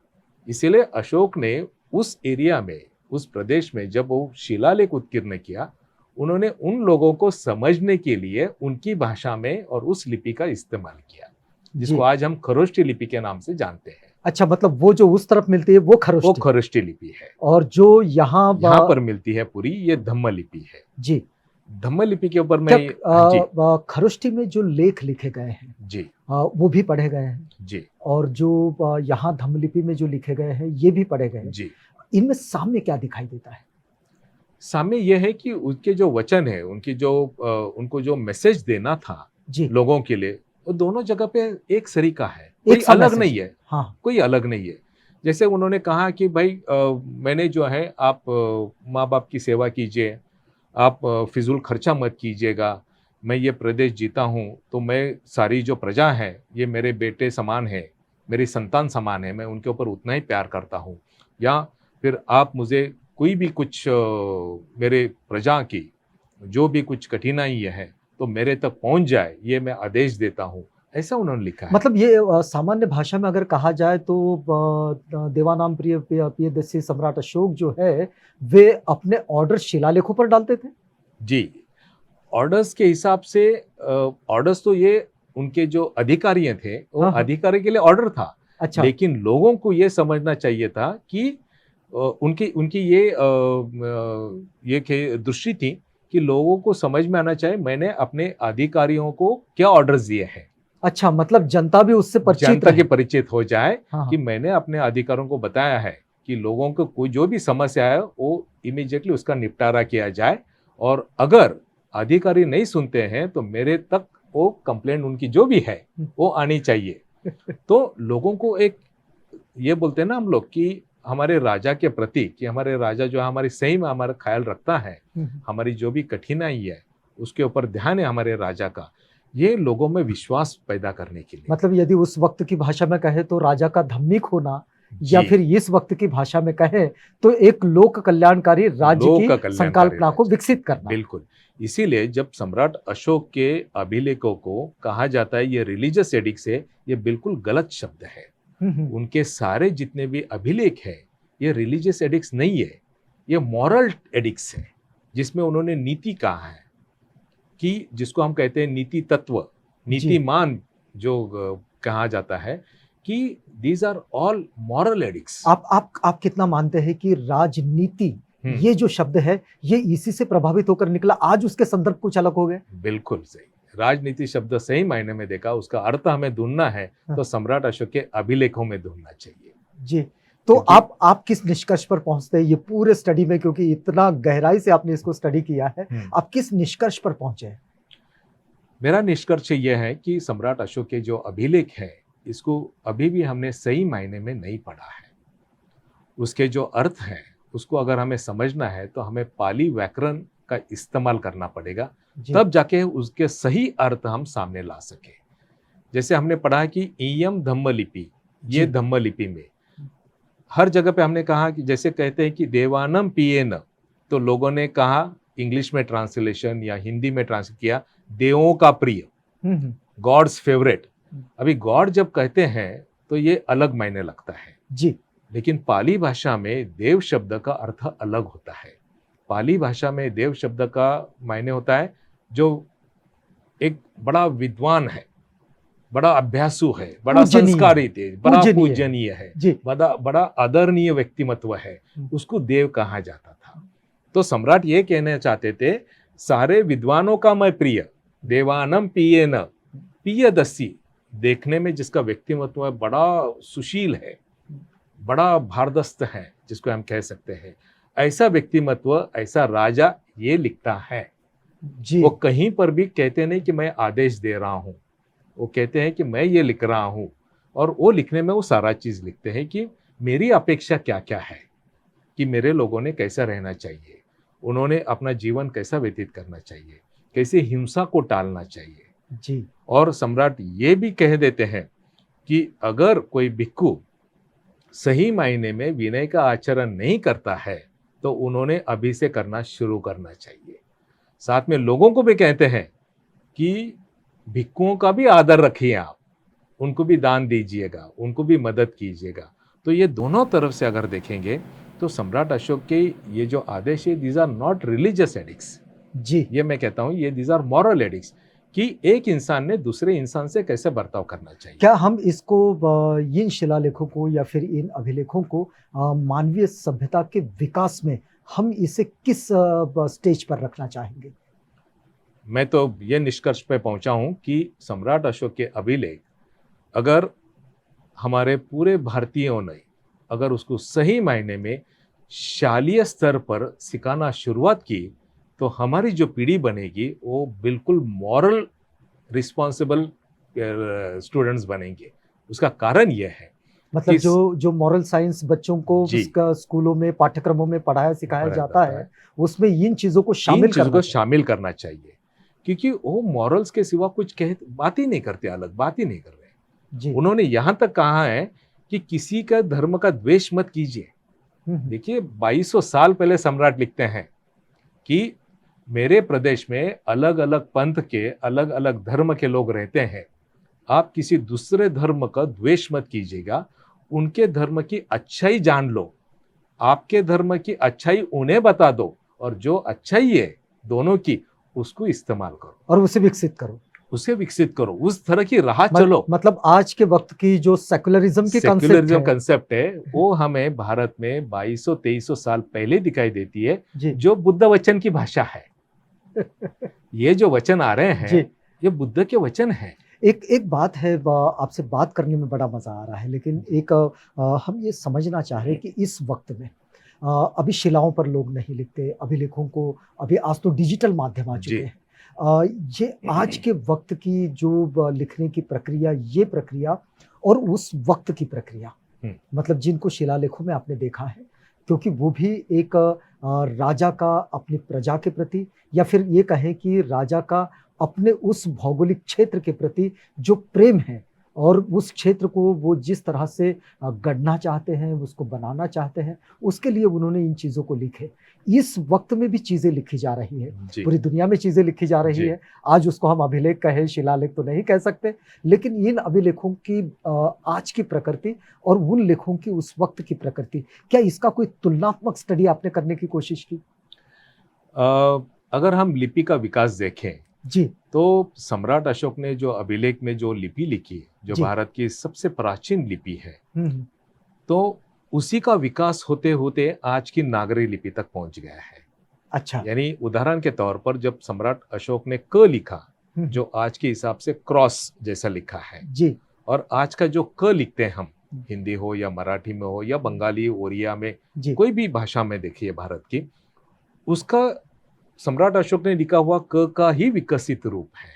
इसीलिए अशोक ने उस एरिया में, उस प्रदेश में जब वो शिलालेख उत्कीर्ण किया, उन्होंने उन लोगों को समझने के लिए उनकी भाषा में और उस लिपि का इस्तेमाल किया, जिसको आज हम खरोष्टी लिपि के नाम से जानते हैं। अच्छा, मतलब वो जो उस तरफ मिलती है वो वो खरोष्टी, खरोष्टी लिपि है। और जो यहाँ यहाँ पर मिलती है पूरी, ये धम्म लिपि है। जी, धम्म लिपि के ऊपर क्या मैं, हाँ जी खरोष्टी में जो लेख लिखे गए हैं जी वो भी पढ़े गए हैं, जी और जो यहाँ धम्मलिपि में जो लिखे गए हैं ये भी पढ़े गए हैं। जी। इनमें साम्य क्या दिखाई देता है? सामने ये है कि उनके जो वचन है, उनकी जो उनको जो मैसेज देना था जी, लोगों के लिए, वो दोनों जगह पे एक सरीका है, एक कोई सा अलग मैसेज। नहीं है, हाँ, कोई अलग नहीं है। जैसे उन्होंने कहा कि भाई मैंने जो है, आप माँ बाप की सेवा कीजिए, आप फिजूल खर्चा मत कीजिएगा। मैं ये प्रदेश जीता हूँ तो मैं सारी जो प्रजा है ये मेरे बेटे समान है, मेरी संतान समान है, मैं उनके ऊपर उतना ही प्यार करता हूँ। या फिर आप मुझे कोई भी कुछ मेरे प्रजा की जो भी कुछ कठिनाई है तो मेरे तक पहुंच जाए, ये मैं आदेश देता हूँ। ऐसा उन्होंने लिखा है। मतलब ये सामान्य भाषा में अगर कहा जाए तो देवानाम प्रियदर्शी सम्राट अशोक जो है वे अपने ऑर्डर शिलालेखों पर डालते थे। जी, ऑर्डर्स के हिसाब से ऑर्डर्स तो ये उनके जो अधिकारी थे, वो हाँ, हाँ। अधिकारी के लिए ऑर्डर था। अच्छा, लेकिन लोगों को ये समझना चाहिए था कि उनकी उनकी ये दृष्टि थी कि लोगों को समझ में आना चाहिए मैंने अपने अधिकारियों को क्या ऑर्डर्स दिए हैं। अच्छा, मतलब जनता भी उससे परिचित जनता के रहे। परिचित हो जाए हाँ, कि हाँ। मैंने अपने अधिकारों को बताया है कि लोगों को कोई जो भी समस्या है वो इमीडिएटली उसका निपटारा किया जाए, और अगर अधिकारी नहीं सुनते हैं तो मेरे तक वो कंप्लेंट उनकी जो भी है वो आनी चाहिए। तो लोगों को एक ये बोलते हैं ना हम लोग कि हमारे राजा के प्रति, कि हमारे राजा जो है हमारी सही में हमारा ख्याल रखता है, हमारी जो भी कठिनाई है उसके ऊपर ध्यान है हमारे राजा का, ये लोगों में विश्वास पैदा करने के लिए। मतलब यदि उस वक्त की भाषा में कहे तो राजा का धम्मिक होना, या जी, फिर इस वक्त की भाषा में कहे तो एक लोक कल्याणकारी राज्य लोक की का कल्याणकारी संकल्पना को राज्य। विकसित करना। बिल्कुल। इसीलिए जब सम्राट अशोक के अभिलेखों को कहा जाता है ये रिलीजियस एडिक्स है, ये बिल्कुल गलत शब्द है। उनके सारे जितने भी अभिलेख हैं ये रिलीजियस एडिक्स नहीं है, ये मॉरल एडिक्स है, जिसमें उन्होंने नीति कहा है कि जिसको हम कहते हैं नीति तत्व, नीतिमान जो कहा जाता है, कि these are all moral edicts. आप कितना मानते हैं कि राजनीति ये जो शब्द है ये इसी से प्रभावित होकर निकला, आज उसके संदर्भ कुछ अलग हो गए? बिल्कुल सही। राजनीति शब्द सही मायने में देखा, उसका अर्थ हमें ढूंढना है तो सम्राट अशोक के अभिलेखों में ढूंढना चाहिए। जी, तो आप किस निष्कर्ष पर पहुंचते हैं ये पूरे स्टडी में, क्योंकि इतना गहराई से आपने इसको स्टडी किया है, आप किस निष्कर्ष पर पहुंचे हैं? मेरा निष्कर्ष यह है कि सम्राट अशोक के जो अभिलेख है इसको अभी भी हमने सही मायने में नहीं पढ़ा है। उसके जो अर्थ हैं उसको अगर हमें समझना है तो हमें पाली व्याकरण का इस्तेमाल करना पड़ेगा, तब जाके उसके सही अर्थ हम सामने ला सके। जैसे हमने पढ़ा कि इयम धम्म लिपि, ये धम्म लिपि में हर जगह पे हमने कहा कि जैसे कहते हैं कि देवानम पियेन, तो लोगों ने कहा इंग्लिश में ट्रांसलेशन या हिंदी में ट्रांसलेट किया देवों का प्रिय, गॉड्स फेवरेट। अभी गॉड जब कहते हैं तो ये अलग मायने लगता है जी, लेकिन पाली भाषा में देव शब्द का अर्थ अलग होता है। पाली भाषा में देव शब्द का मायने होता है जो एक बड़ा विद्वान है, बड़ा अभ्यासु है, बड़ा संस्कारी थे, बड़ा पूजनीय है, बड़ा आदरणीय व्यक्तिमत्व है, उसको देव कहा जाता था। तो सम्राट ये कहना चाहते थे सारे विद्वानों का मैं प्रिय, देवानम पियेन, पियदस्सी, देखने में जिसका व्यक्तिमत्व बड़ा सुशील है, बड़ा भारदस्त है, जिसको हम कह सकते हैं, ऐसा व्यक्तिमत्व, ऐसा राजा ये लिखता है जी। वो कहीं पर भी कहते नहीं कि मैं आदेश दे रहा हूं, वो कहते हैं कि मैं ये लिख रहा हूं, और वो लिखने में वो सारा चीज लिखते हैं कि मेरी अपेक्षा क्या क्या है, कि मेरे लोगों ने कैसा रहना चाहिए, उन्होंने अपना जीवन कैसा व्यतीत करना चाहिए, कैसे हिंसा को टालना चाहिए जी। और सम्राट ये भी कह देते हैं कि अगर कोई भिक्खु सही मायने में विनय का आचरण नहीं करता है तो उन्होंने अभी से करना शुरू करना चाहिए। साथ में लोगों को भी कहते हैं कि भिक्खुओं का भी आदर रखिए, आप उनको भी दान दीजिएगा, उनको भी मदद कीजिएगा। तो ये दोनों तरफ से अगर देखेंगे तो सम्राट अशोक के ये जो आदेश है, these are not religious edicts जी। ये मैं कहता हूँ ये दीज आर मॉरल एडिक्स, कि एक इंसान ने दूसरे इंसान से कैसे बर्ताव करना चाहिए। क्या हम इसको इन शिलालेखों को या फिर इन अभिलेखों को मानवीय सभ्यता के विकास में हम इसे किस स्टेज पर रखना चाहेंगे? मैं तो ये निष्कर्ष पे पहुंचा हूं कि सम्राट अशोक के अभिलेख अगर हमारे पूरे भारतीयों ने अगर उसको सही मायने में शालीय स्तर पर सिखाना शुरुआत की तो हमारी जो पीढ़ी बनेगी वो बिल्कुल मॉरल रिस्पॉन्सिबल स्टूडेंट्स बनेंगे। उसका कारण यह है मतलब कि जो मॉरल साइंस बच्चों को जी। उसका स्कूलों में पाठ्यक्रमों में पढ़ाया सिखाया पढ़ाया जाता जाता है, उसमें इन चीजों को इन शामिल चीजों करना को चाहिए। शामिल करना चाहिए, क्योंकि वो मॉरल्स के सिवा कुछ बात ही नहीं करते, अलग बात ही नहीं कर रहे। जी। उन्होंने यहां तक कहा है कि किसी का धर्म का द्वेष मत कीजिए। हम्म। देखिए 2200 साल पहले सम्राट लिखते हैं कि मेरे प्रदेश में अलग अलग पंथ के अलग अलग धर्म के लोग रहते हैं, आप किसी दूसरे धर्म का द्वेष मत कीजिएगा, उनके धर्म की अच्छाई जान लो, आपके धर्म की अच्छाई उन्हें बता दो और जो अच्छाई है दोनों की उसको इस्तेमाल करो, और उसे विकसित करो। उसे विकसित करो, उस तरह की राह चलो। मतलब आज के वक्त की जो सेकुलरिज्म की कंसेप्ट सेक्युलरिज्म है, कंसेप्ट है वो हमें भारत में 2200-2300 साल पहले दिखाई देती है, जी। जो बुद्ध वचन की भाषा है। ये जो वचन आ रहे हैं जी। ये बुद्ध के वचन हैं। एक बात है, आपसे बात करने में बड़ा मजा आ रहा है, लेकिन एक हम ये समझना चाह रहे हैं कि इस वक्त में अभी शिलाओं पर लोग नहीं लिखते अभिलेखों को, अभी आज तो डिजिटल माध्यम आ चुके जी। हैं। ये आज के वक्त की जो लिखने की प्रक्रिया, ये प्रक्रिया और उस वक्त की प्रक्रिया, मतलब जिनको शिलालेखों में आपने देखा है, क्योंकि वो भी एक राजा का अपनी प्रजा के प्रति, या फिर ये कहें कि राजा का अपने उस भौगोलिक क्षेत्र के प्रति जो प्रेम है, और उस क्षेत्र को वो जिस तरह से गढ़ना चाहते हैं, उसको बनाना चाहते हैं, उसके लिए उन्होंने इन चीज़ों को लिखे। इस वक्त में भी चीज़ें लिखी जा रही है, जी। पूरी दुनिया में चीज़ें लिखी जा रही जी। है। आज उसको हम अभिलेख कहें, शिलालेख तो नहीं कह सकते, लेकिन इन अभिलेखों की आज की प्रकृति और उन लेखों की उस वक्त की प्रकृति, क्या इसका कोई तुलनात्मक स्टडी आपने करने की कोशिश की? अगर हम लिपि का विकास देखें जी। तो सम्राट अशोक ने जो अभिलेख में जो लिपि लिखी, जो जी। भारत की सबसे प्राचीन लिपि है, हम्म। तो उसी का विकास होते होते आज की नागरी लिपि तक पहुंच गया है। अच्छा। यानी उदाहरण के तौर पर जब सम्राट अशोक ने क लिखा, जो आज के हिसाब से क्रॉस जैसा लिखा है, जी। और आज का जो क लिखते हैं हम, हिंदी हो या मराठी में हो या बंगाली, ओरिया में, जी। कोई भी भाषा में देखिए भारत की, उसका सम्राट अशोक ने लिखा हुआ क का ही विकसित रूप है।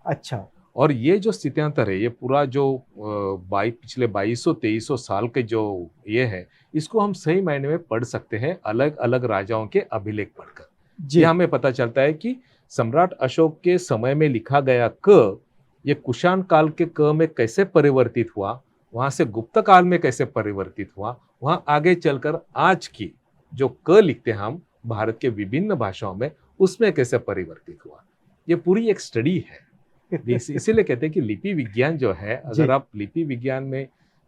अच्छा। और ये जो स्थित्यांतर है, ये पूरा जो पिछले 2200-2300 साल के जो ये है, इसको हम सही मायने में पढ़ सकते हैं अलग अलग राजाओं के अभिलेख पढ़कर। जी। ये हमें पता चलता है कि सम्राट अशोक के समय में लिखा गया क, ये कुषाण काल के क में कैसे परिवर्तित हुआ, वहां से गुप्त काल में कैसे परिवर्तित हुआ, वहां आगे चलकर आज की जो क लिखते हैं हम भारत के विभिन्न भाषाओं में, उसमें कैसे परिवर्तित हुआ। ये पूरी एक स्टडी है। इसीलिए कहते हैं कि लिपि विज्ञान जो है, अगर आप लिपि विज्ञान में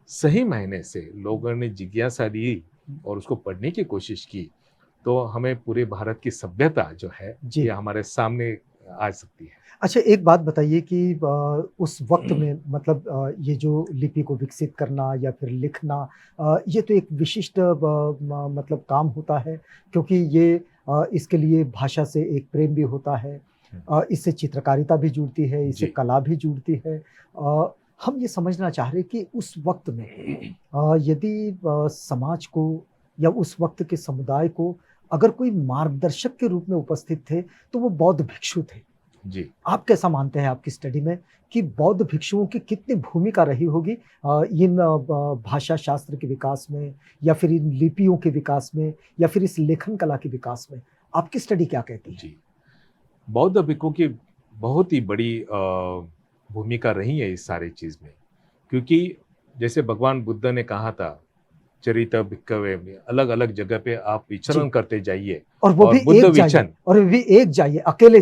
सही मायने से लोगों ने जिज्ञासा दी और उसको पढ़ने की कोशिश की, तो हमें पूरे भारत की सभ्यता जो है ये हमारे सामने आ सकती है। अच्छा, एक बात बताइए कि उस वक्त में मतलब ये जो लिपि को विकसित करना या फिर लिखना, ये तो एक विशिष्ट मतलब काम होता है, क्योंकि ये इसके लिए भाषा से एक प्रेम भी होता है, इससे चित्रकारिता भी जुड़ती है, इससे कला भी जुड़ती है। हम ये समझना चाह रहे हैं कि उस वक्त में यदि समाज को या उस वक्त के समुदाय को अगर कोई मार्गदर्शक के रूप में उपस्थित थे, तो वो बौद्ध भिक्षु थे। जी। आप कैसा मानते हैं आपकी स्टडी में कि बौद्ध भिक्षुओं की कितनी भूमिका रही होगी इन भाषा शास्त्र के विकास में, या फिर इन लिपियों के विकास में, या फिर इस लेखन कला के विकास में? आपकी स्टडी क्या कहती है? जी, बौद्ध भिक्षुओं की बहुत ही बड़ी भूमिका रही है इस सारी चीज में, क्योंकि जैसे भगवान बुद्ध ने कहा था चरित भिक्खवे में, अलग अलग जगह पे आप विचरण करते जाइए, और वो भी बुद्ध एक विचन, जाइए, और वो भी एक जाइए, अकेले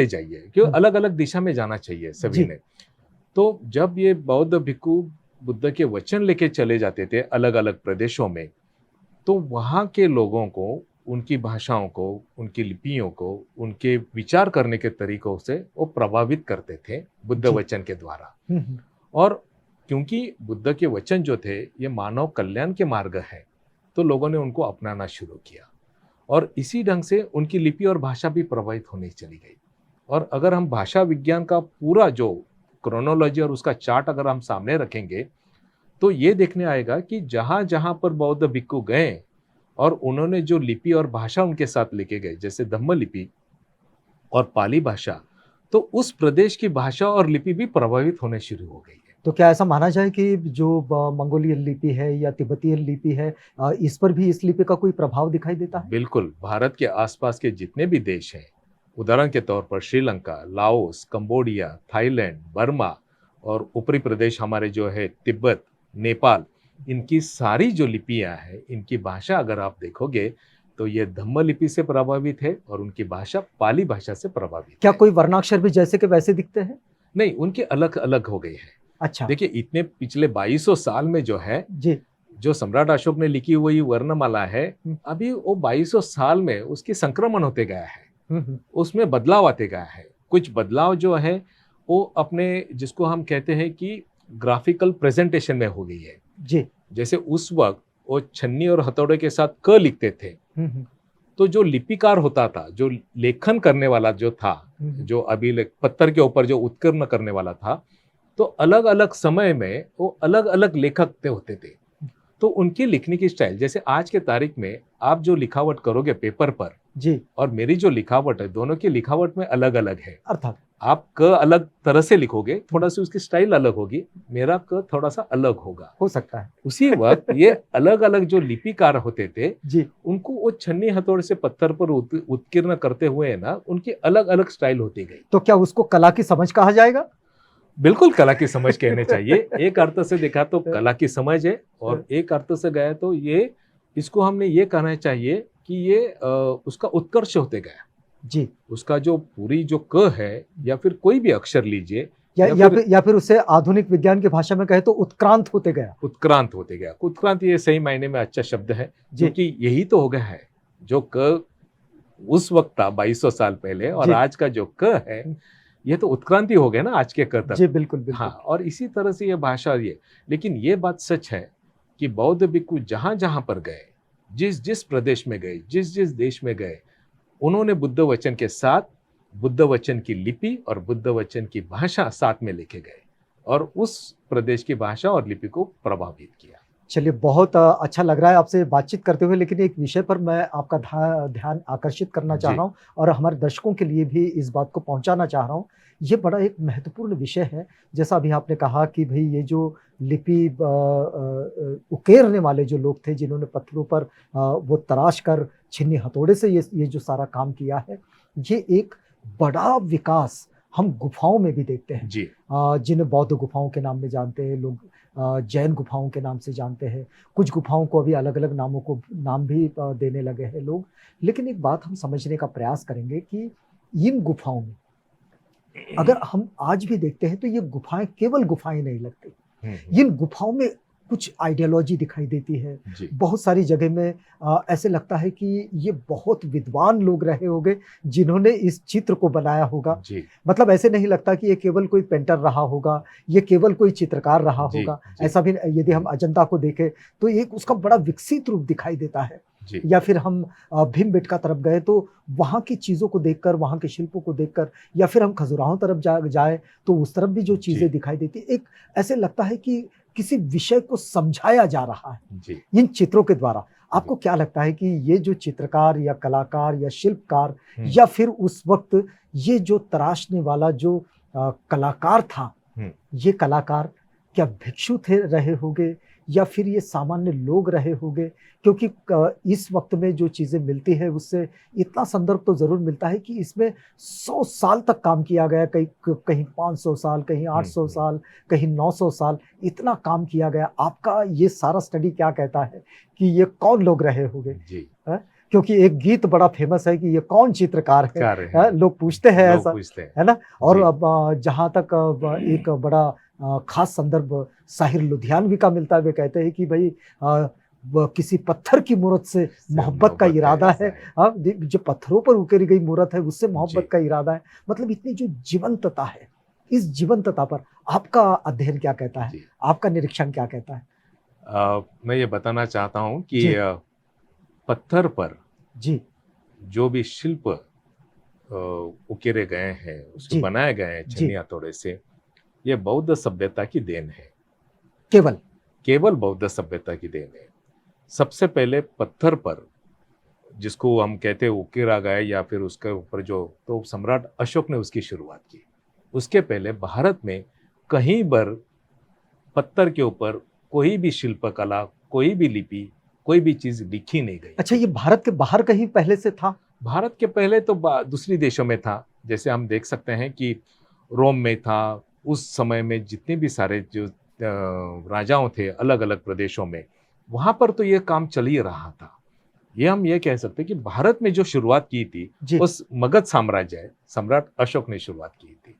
जाइए, क्यों अलग अलग दिशा में जाना चाहिए सभी ने। तो जब ये बौद्ध भिक्षु बुद्ध के वचन लेके चले जाते थे अलग अलग प्रदेशों में, तो वहां के लोगों को उनकी भाषाओं को, उनकी लिपियों को, उनके विचार करने के तरीकों से वो प्रभावित करते थे बुद्ध जी। वचन के द्वारा। हम्म। और क्योंकि बुद्ध के वचन जो थे ये मानव कल्याण के मार्ग है, तो लोगों ने उनको अपनाना शुरू किया और इसी ढंग से उनकी लिपि और भाषा भी प्रभावित होने चली गई। और अगर हम भाषा विज्ञान का पूरा जो क्रोनोलॉजी और उसका चार्ट अगर हम सामने रखेंगे तो ये देखने आएगा कि जहां जहां पर बौद्ध भिक्खु गए और उन्होंने जो लिपि और भाषा उनके साथ लेके गए, जैसे धम्म लिपि और पाली भाषा, तो उस प्रदेश की भाषा और लिपि भी प्रभावित होने शुरू हो गई है। तो क्या ऐसा माना जाए कि जो मंगोलियन लिपि है या तिब्बतीय लिपि है, इस पर भी इस लिपि का कोई प्रभाव दिखाई देता है? बिल्कुल, भारत के आसपास के जितने भी देश हैं, उदाहरण के तौर पर Sri Lanka, Laos, Cambodia, Thailand, Burma और ऊपरी प्रदेश हमारे जो है तिब्बत, नेपाल, इनकी सारी जो लिपियां हैं, इनकी भाषा अगर आप देखोगे तो ये धम्म लिपि से प्रभावित है और उनकी भाषा पाली भाषा से प्रभावित क्या है। कोई वर्णाक्षर भी जैसे के वैसे दिखते हैं? नहीं, उनके अलग अलग हो गए हैं। अच्छा। देखिए, इतने पिछले 2200 साल में जो है, जी। जो सम्राट अशोक ने लिखी हुई वर्णमाला है, अभी वो 2200 साल में उसकी संक्रमण होते गया है, उसमें बदलाव आते गया है। कुछ बदलाव जो है वो अपने, जिसको हम कहते हैं कि ग्राफिकल प्रेजेंटेशन में हो गई है। जी। जैसे उस वक्त वो छन्नी और हथौड़े के साथ क लिखते थे, तो जो लिपिकार होता था, जो लेखन करने वाला जो था, जो अभी पत्थर के ऊपर जो उत्कीर्ण करने वाला था, तो अलग अलग समय में वो अलग अलग लेखक होते थे। तो उनकी लिखने की स्टाइल, जैसे आज के तारीख में आप जो लिखावट करोगे पेपर पर जी। और मेरी जो लिखावट है, दोनों की लिखावट में अलग अलग है। अर्थात आप क अलग तरह से लिखोगे, थोड़ा सी उसकी स्टाइल अलग होगी, मेरा क थोड़ा सा अलग होगा। हो सकता है। उसी वक्त ये अलग अलग जो लिपिकार होते थे, जी। उनको वो छन्नी हथौड़े से पत्थर पर उत्कीर्ण करते हुए ना, उनकी अलग अलग स्टाइल होती गई। तो क्या उसको कला की समझ कहा जाएगा? बिल्कुल कला की समझ कहने चाहिए। एक अर्थ से देखा तो कला की समझ है और एक अर्थ से गया तो ये, इसको हमने ये कहना चाहिए कि ये उसका उत्कर्ष होते गया। जी। उसका जो पूरी जो क है या फिर कोई भी अक्षर लीजिए या फिर उसे आधुनिक विज्ञान की भाषा में कहे तो उत्क्रांत होते गया। उत्क्रांत होते गया। उत्क्रांत ये सही मायने में अच्छा शब्द है, क्योंकि यही तो हो गया है। जो क उस वक्त था 2200 साल पहले और आज का जो क है, ये तो उत्क्रांति हो गया ना आज के क तक। जी बिल्कुल बिल्कुल। हाँ, और इसी तरह से ये भाषा ये, लेकिन ये बात सच है कि बौद्ध भिक्खु जहां जहां पर गए, जिस जिस प्रदेश में गए, जिस जिस देश में गए, उन्होंने बुद्ध वचन के साथ बुद्ध वचन की लिपि और बुद्ध वचन की भाषा साथ में लेके गए और उस प्रदेश की भाषा और लिपि को प्रभावित किया। चलिए, बहुत अच्छा लग रहा है आपसे बातचीत करते हुए, लेकिन एक विषय पर मैं आपका ध्यान आकर्षित करना चाह रहा हूँ और हमारे दर्शकों के लिए भी इस बात को पहुँचाना चाह रहा हूँ। ये बड़ा एक महत्वपूर्ण विषय है। जैसा अभी आपने कहा कि भाई ये जो लिपि उकेरने वाले जो लोग थे, जिन्होंने पत्थरों पर वो तराश कर छिन्नी हथौड़े से ये जो सारा काम किया है, ये एक बड़ा विकास हम गुफाओं में भी देखते हैं। जी। जिन्हें बौद्ध गुफाओं के नाम में जानते हैं लोग, जैन गुफाओं के नाम से जानते हैं, कुछ गुफाओं को अभी अलग अलग नामों को नाम भी देने लगे हैं लोग। लेकिन एक बात हम समझने का प्रयास करेंगे कि इन गुफाओं में अगर हम आज भी देखते हैं तो ये गुफाएं केवल गुफाएं नहीं लगती। इन गुफाओं में कुछ आइडियोलॉजी दिखाई देती है। बहुत सारी जगह में ऐसे लगता है कि ये बहुत विद्वान लोग रहे होंगे जिन्होंने इस चित्र को बनाया होगा। मतलब ऐसे नहीं लगता कि ये केवल कोई पेंटर रहा होगा, ये केवल कोई चित्रकार रहा होगा। ऐसा भी यदि हम अजंता को देखें तो एक उसका बड़ा विकसित रूप दिखाई देता है। या फिर हम भीमबेटका तरफ गए तो वहाँ की चीज़ों को देखकर, वहाँ के शिल्पों को देखकर, या फिर हम खजुराहो तरफ जाए तो उस तरफ भी जो चीज़ें दिखाई देती, एक ऐसे लगता है कि किसी विषय को समझाया जा रहा है इन चित्रों के द्वारा। आपको क्या लगता है कि ये जो चित्रकार या कलाकार या शिल्पकार या फिर उस वक्त ये जो तराशने वाला जो कलाकार था, ये कलाकार क्या भिक्षु रहे होंगे या फिर ये सामान्य लोग रहे होंगे? क्योंकि इस वक्त में जो चीज़ें मिलती है उससे इतना संदर्भ तो ज़रूर मिलता है कि इसमें 100 साल तक काम किया गया, कहीं 500 साल, कहीं 800 साल, कहीं 900 साल, इतना काम किया गया। आपका ये सारा स्टडी क्या कहता है कि ये कौन लोग रहे होंगे? क्योंकि एक गीत बड़ा फेमस है कि ये कौन चित्रकार है, लोग पूछते हैं ऐसा, है ना। और अब जहाँ तक एक बड़ा खास संदर्भ साहिर लुधियानवी का मिलता है, वे कहते हैं कि भाई किसी पत्थर की मूर्त से मोहब्बत का मोहब्बत इरादा ऐसा है। हाँ, जो पत्थरों पर उकेरी गई मूर्त है उससे मोहब्बत जी। का इरादा है। मतलब इतनी जो जीवंतता है, इस जीवंतता पर आपका अध्ययन क्या कहता है? जी। आपका निरीक्षण क्या कहता है? मैं ये बताना चाहता हूँ कि जी, पत्थर पर जी, जो भी शिल्प उकेरे गए हैं, उसको जी, बनाए गए हैं जी, छन्नी हथौड़े से, ये बौद्ध सभ्यता की देन है। केवल। केवल बौद्ध सभ्यता की देन है। सबसे पहले पत्थर पर जिसको हम कहते हैं उकेरा गया या फिर उसके ऊपर जो, तो सम्राट अशोक ने उसकी शुरुआत की। उसके पहले भारत में कहीं पर पत्थर के ऊपर कोई भी शिल्पकला, कोई भी लिपि, कोई भी चीज लिखी नहीं गई अच्छा, थी। ये भारत के बाहर कहीं पहले से था? भारत के पहले तो दूसरी देशों में था। जैसे हम देख सकते हैं कि रोम में था। उस समय में जितने भी सारे जो राजाओं थे अलग अलग प्रदेशों में, वहां पर तो ये काम चल ही रहा था। ये हम ये कह सकते हैं कि भारत में जो शुरुआत की थी, जी, उस मगध साम्राज्य है, सम्राट अशोक ने शुरुआत की थी।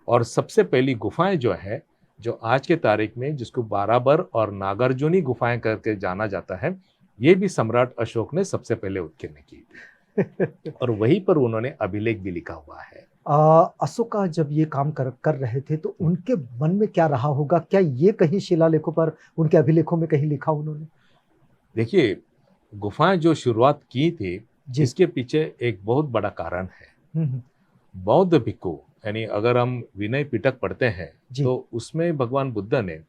और सबसे पहली गुफाएं जो है, जो आज के तारीख में जिसको बाराबर और नागार्जुनी गुफाएं करके जाना जाता है, ये भी सम्राट अशोक ने सबसे पहले उत्कीर्ण की थी। और वहीं पर उन्होंने अभिलेख भी लिखा हुआ है। अशोका जब ये काम कर कर रहे थे तो उनके मन में क्या रहा होगा? क्या ये कहीं शिलालेखों पर, उनके अभिलेखों में कहीं लिखा उन्होंने? देखिए, गुफाएं जो शुरुआत की थी, जी। इसके पीछे एक बहुत बड़ा कारण है। हुँ, हुँ। बौद्ध भिक्खु, यानी अगर हम विनय पिटक पढ़ते हैं, जी, तो उसमें भगवान बुद्ध ने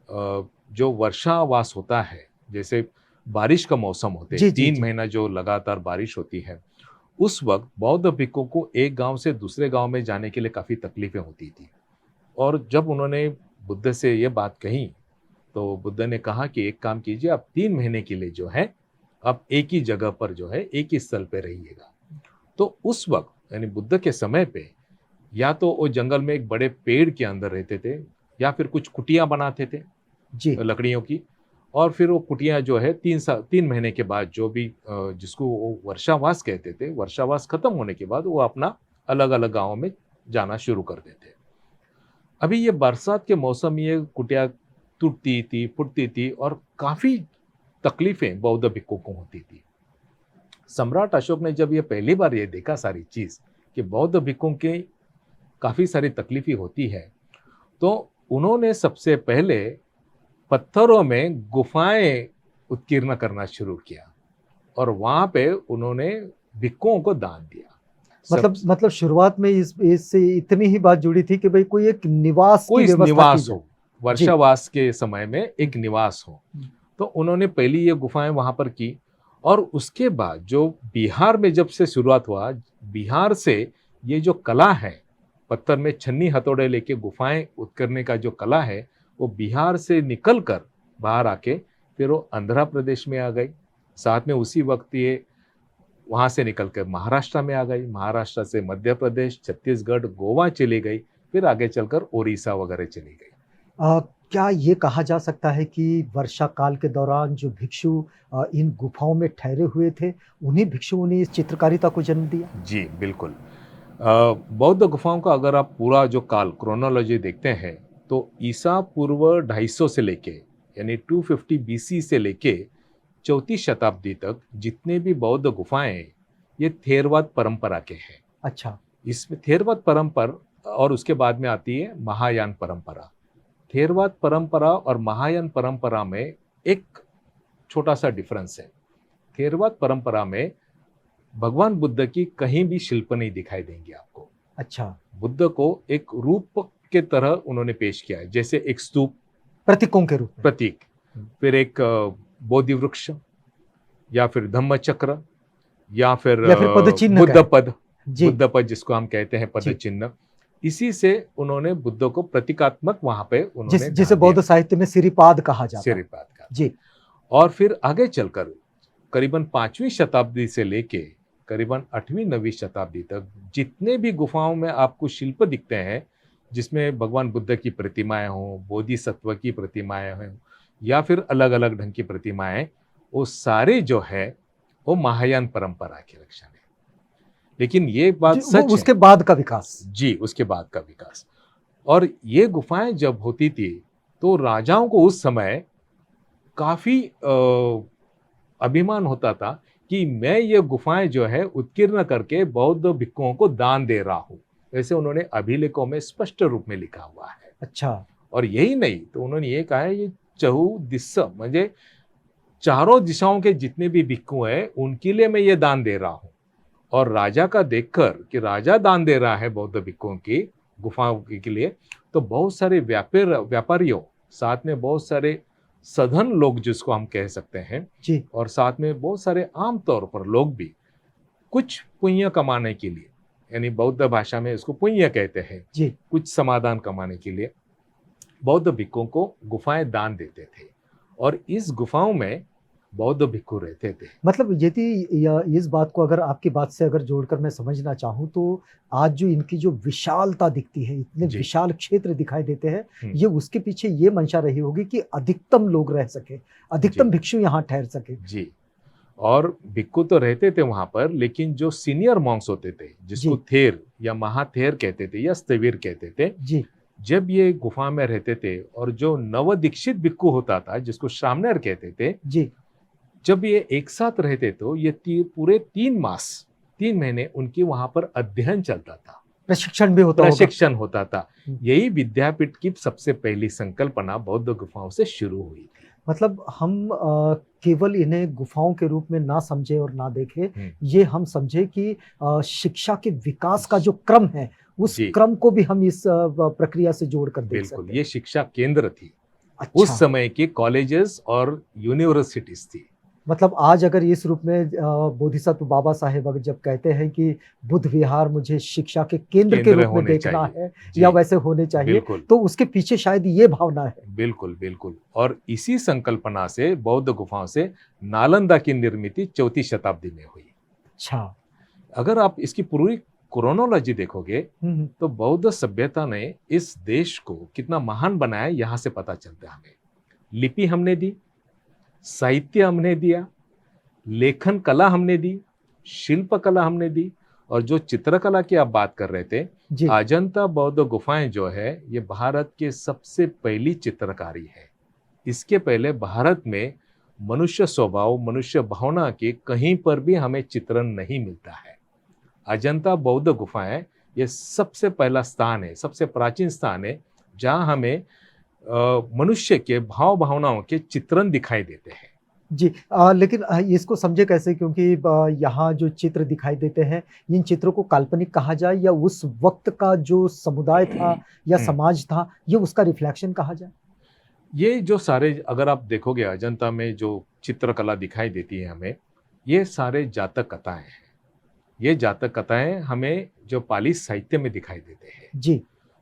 जो वर्षावास होता है, जैसे बारिश का मौसम होते, जी, जी, 3 जी। महीना जो लगातार बारिश होती है, उस वक्त बौद्ध भिक्खु को एक गांव से दूसरे गांव में जाने के लिए काफी तकलीफें होती थी। और जब उन्होंने बुद्ध से ये बात कही, तो बुद्ध ने कहा कि एक काम कीजिए, आप 3 महीने के लिए जो है, आप एक ही जगह पर जो है, एक ही स्थल पे रहिएगा। तो उस वक्त यानी बुद्ध के समय पे, या तो वो जंगल में एक बड़े पेड़ के अंदर रहते थे, या फिर कुछ कुटिया बनाते थे जी, लकड़ियों की। और फिर वो कुटिया जो है 3 महीने के बाद, जो भी जिसको वो वर्षावास कहते थे, वर्षावास खत्म होने के बाद वो अपना अलग अलग गाँव में जाना शुरू कर देते। अभी ये बरसात के मौसम में ये कुटिया टूटती थी, फूटती थी, और काफी तकलीफें बौद्ध भिक्खु को होती थी। सम्राट अशोक ने जब ये पहली बार ये देखा सारी चीज कि बौद्ध भिक्खुओं की काफी सारी तकलीफें होती है, तो उन्होंने सबसे पहले पत्थरों में गुफाएं उत्कीर्ण करना शुरू किया, और वहां पे उन्होंने भिक्खुओं को दान दिया। सब मतलब शुरुआत में इस इससे इतनी ही बात जुड़ी थी कि भई कोई एक निवास की कोई व्यवस्था की निवास जाए। हो, जी। वर्षावास के समय में एक निवास हो। हुँ। तो उन्होंने पहली ये गुफाएं वहां पर की। और उसके बाद जो बिहार में जब से शुरुआत हुआ, बिहार से ये जो कला है, पत्थर में छन्नी हथौड़े लेके गुफाएं उत्करने का जो कला है, वो बिहार से निकल कर बाहर आके फिर वो आंध्र प्रदेश में आ गई। साथ में उसी वक्त ये वहां से निकल कर महाराष्ट्र में आ गई, महाराष्ट्र से मध्य प्रदेश, छत्तीसगढ़, गोवा चली गई, फिर आगे चलकर ओडिशा वगैरह चली गई। अ, क्या ये कहा जा सकता है कि वर्षा काल के दौरान जो भिक्षु इन गुफाओं में ठहरे हुए थे, उन्हीं भिक्षुओं ने इस चित्रकारिता को जन्म दिया? जी बिल्कुल। बौद्ध गुफाओं का अगर आप पूरा जो काल क्रोनोलॉजी देखते हैं, तो ईसा पूर्व 250 से लेके, यानी 250 बीसी से लेके 4वीं शताब्दी तक जितने भी बौद्ध गुफाएं हैं, ये थेरवाद परंपरा के हैं। अच्छा। इसमें थेरवाद परंपरा और उसके बाद में आती है महायान परंपरा। थेरवाद परंपरा और महायान परंपरा में एक छोटा सा डिफरेंस है। थेरवाद परंपरा में भगवान बुद्ध की कहीं भी शिल्प नहीं दिखाई देंगे आपको। अच्छा, बुद्ध को एक रूप के तरह उन्होंने पेश किया है, जैसे एक स्तूप, प्रतीकों के रूप में। प्रतीक, हुँ। फिर एक बोधि वृक्ष, या फिर धम्म चक्र, या फिर या फिर पदचिन्ह बुद्ध कहें। पद, जी, बुद्ध पद जिसको हम कहते हैं पद जी। चिन्ह। इसी से उन्होंने बुद्ध को प्रतीकात्मक वहां पे उन्होंने जिसे ध्यान बौद्ध दिया, साहित्य में सिरिपाद कहा जाता है। सिरिपाद का। जी, और फिर आगे चलकर करीबन 5वीं शताब्दी से लेके करीबन 8वीं 9वीं शताब्दी तक जितने भी गुफाओं में आपको शिल्प दिखते हैं, जिसमें भगवान बुद्ध की प्रतिमाएं हों, बोधिसत्व की प्रतिमाएं हों, या फिर अलग अलग ढंग की प्रतिमाएं, वो सारे जो है वो महायान परंपरा के लक्षण है। लेकिन ये जी, बात वो सच है। उसके बाद का विकास। जी, उसके बाद का विकास। और ये गुफाएं जब होती थी, तो राजाओं को उस समय काफी अभिमान होता था कि मैं ये गुफाएं जो है उत्कीर्ण करके बौद्ध भिक्खुओं को दान दे रहा हूँ। ऐसे उन्होंने अभिलेखों में स्पष्ट रूप में लिखा हुआ है। अच्छा। और यही नहीं तो उन्होंने ये कहा है ये चहु दिस्स म्हणजे चारों दिशाओं के जितने भी भिक्खु हैं उनके लिए मैं ये दान दे रहा हूँ। और राजा का देखकर कि राजा दान दे रहा है बौद्ध भिक्खुओं की गुफाओं के लिए, तो बहुत सारे व्यापारियों, साथ में बहुत सारे सधन लोग जिसको हम कह सकते हैं जी। और साथ में बहुत सारे आम तौर पर लोग भी कुछ पुण्य कमाने के लिए, यानी बौद्ध भाषा में इसको पुण्य कहते हैं जी। कुछ समाधान कमाने के लिए बौद्ध भिक्खुओं को गुफाएं दान देते थे और इस गुफाओं में बौद्ध भिक्खु रहते थे। मतलब यदि इस बात को अगर आपकी बात से अगर जोड़कर मैं समझना चाहूँ तो आज जो इनकी जो विशालता दिखती है, इतने जी। विशाल क्षेत्र दिखाई देते हैं, ये उसके पीछे ये मंशा रही होगी कि अधिकतम लोग रह सके, अधिकतम जी। भिक्षु यहाँ ठहर सके। जी। और भिक्खु तो रहते थे वहां पर, लेकिन जो सीनियर मॉन्क्स होते थे जिसको जी। थेर या महाथेर कहते थे या स्थविर कहते थे, जी। जब ये गुफा में रहते थे और जो नवदीक्षित भिक्खु होता था जिसको श्रामणेर कहते थे, जी। जब ये एक साथ रहते तो ये पूरे 3 महीने उनकी वहां पर अध्ययन चलता था, प्रशिक्षण भी होता होगा। प्रशिक्षण होता था। यही विद्यापीठ की सबसे पहली संकल्पना बौद्ध गुफाओं से शुरू हुई थी। मतलब हम केवल इन्हें गुफाओं के रूप में ना समझे और ना देखे, ये हम समझे कि शिक्षा के विकास का जो क्रम है उस जी। क्रम को भी हम इस प्रक्रिया से जोड़कर देख बिल्कुल, सकते हैं। ये शिक्षा केंद्र थी। अच्छा। उस समय की कॉलेजेस और यूनिवर्सिटीज थी। मतलब आज अगर इस रूप में बोधिसत्व बाबा साहेब अगर जब कहते हैं कि बुद्ध विहार मुझे शिक्षा के केंद्र के रूप में होने देखना चाहिए। है जी। या वैसे होने चाहिए, बिल्कुल तो उसके पीछे शायद ये भावना है। बिल्कुल बिल्कुल। और इसी संकल्पना से बौद्ध गुफाओं से नालंदा की निर्मित 4वीं शताब्दी में हुई। अच्छा। अगर आप इसकी पूरी क्रोनोलॉजी देखोगे तो बौद्ध सभ्यता ने इस देश को कितना महान बनाया यहाँ से पता चलता है हमें। लिपि हमने दी, साहित्य हमने दिया, लेखन कला हमने दी, शिल्प कला हमने दी, और जो चित्रकला की आप बात कर रहे थे, जी। अजंता बौद्ध गुफाएं जो है ये भारत के सबसे पहली चित्रकारी है। इसके पहले भारत में मनुष्य स्वभाव, मनुष्य भावना के कहीं पर भी हमें चित्रण नहीं मिलता है। अजंता बौद्ध गुफाएं ये सबसे पहला स्थान है, सबसे प्राचीन स्थान है जहां हमें मनुष्य के भाव भावनाओं के चित्रण दिखाई देते हैं। जी। लेकिन इसको समझे कैसे, क्योंकि यहाँ जो चित्र दिखाई देते हैं इन चित्रों को काल्पनिक कहा जाए या उस वक्त का जो समुदाय था या समाज था ये उसका रिफ्लेक्शन कहा जाए? ये जो सारे अगर आप देखोगे अजंता में जो चित्रकला दिखाई देती है हमें, ये सारे जातक कथाएं हैं। ये जातक कथाएं हमें जो पाली साहित्य में दिखाई देते हैं। जी।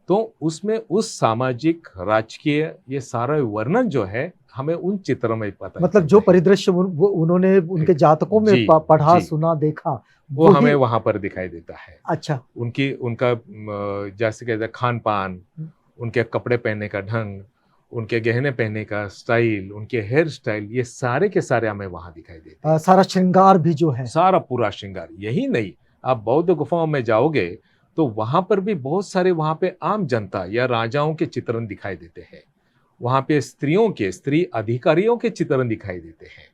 तो उसमें उस सामाजिक राजकीय ये सारा वर्णन जो है हमें उन चित्रों में पता, मतलब जो परिदृश्य वो उन्होंने उनके जातकों में जी, पढ़ा जी। सुना देखा वो हमें वहां पर दिखाई देता है। अच्छा। उनका जैसे कहते हैं खान पान, उनके कपड़े पहनने का ढंग, उनके गहने पहनने का स्टाइल, उनके हेयर स्टाइल, ये सारे के सारे हमें वहां दिखाई देते हैं। सारा श्रृंगार भी जो है, सारा पूरा श्रृंगार। यही नहीं, आप बौद्ध गुफाओं में जाओगे तो वहां पर भी बहुत सारे वहां पे आम जनता या राजाओं के चित्रण दिखाई देते हैं। वहां पे स्त्री अधिकारियों के चित्रण दिखाई देते हैं।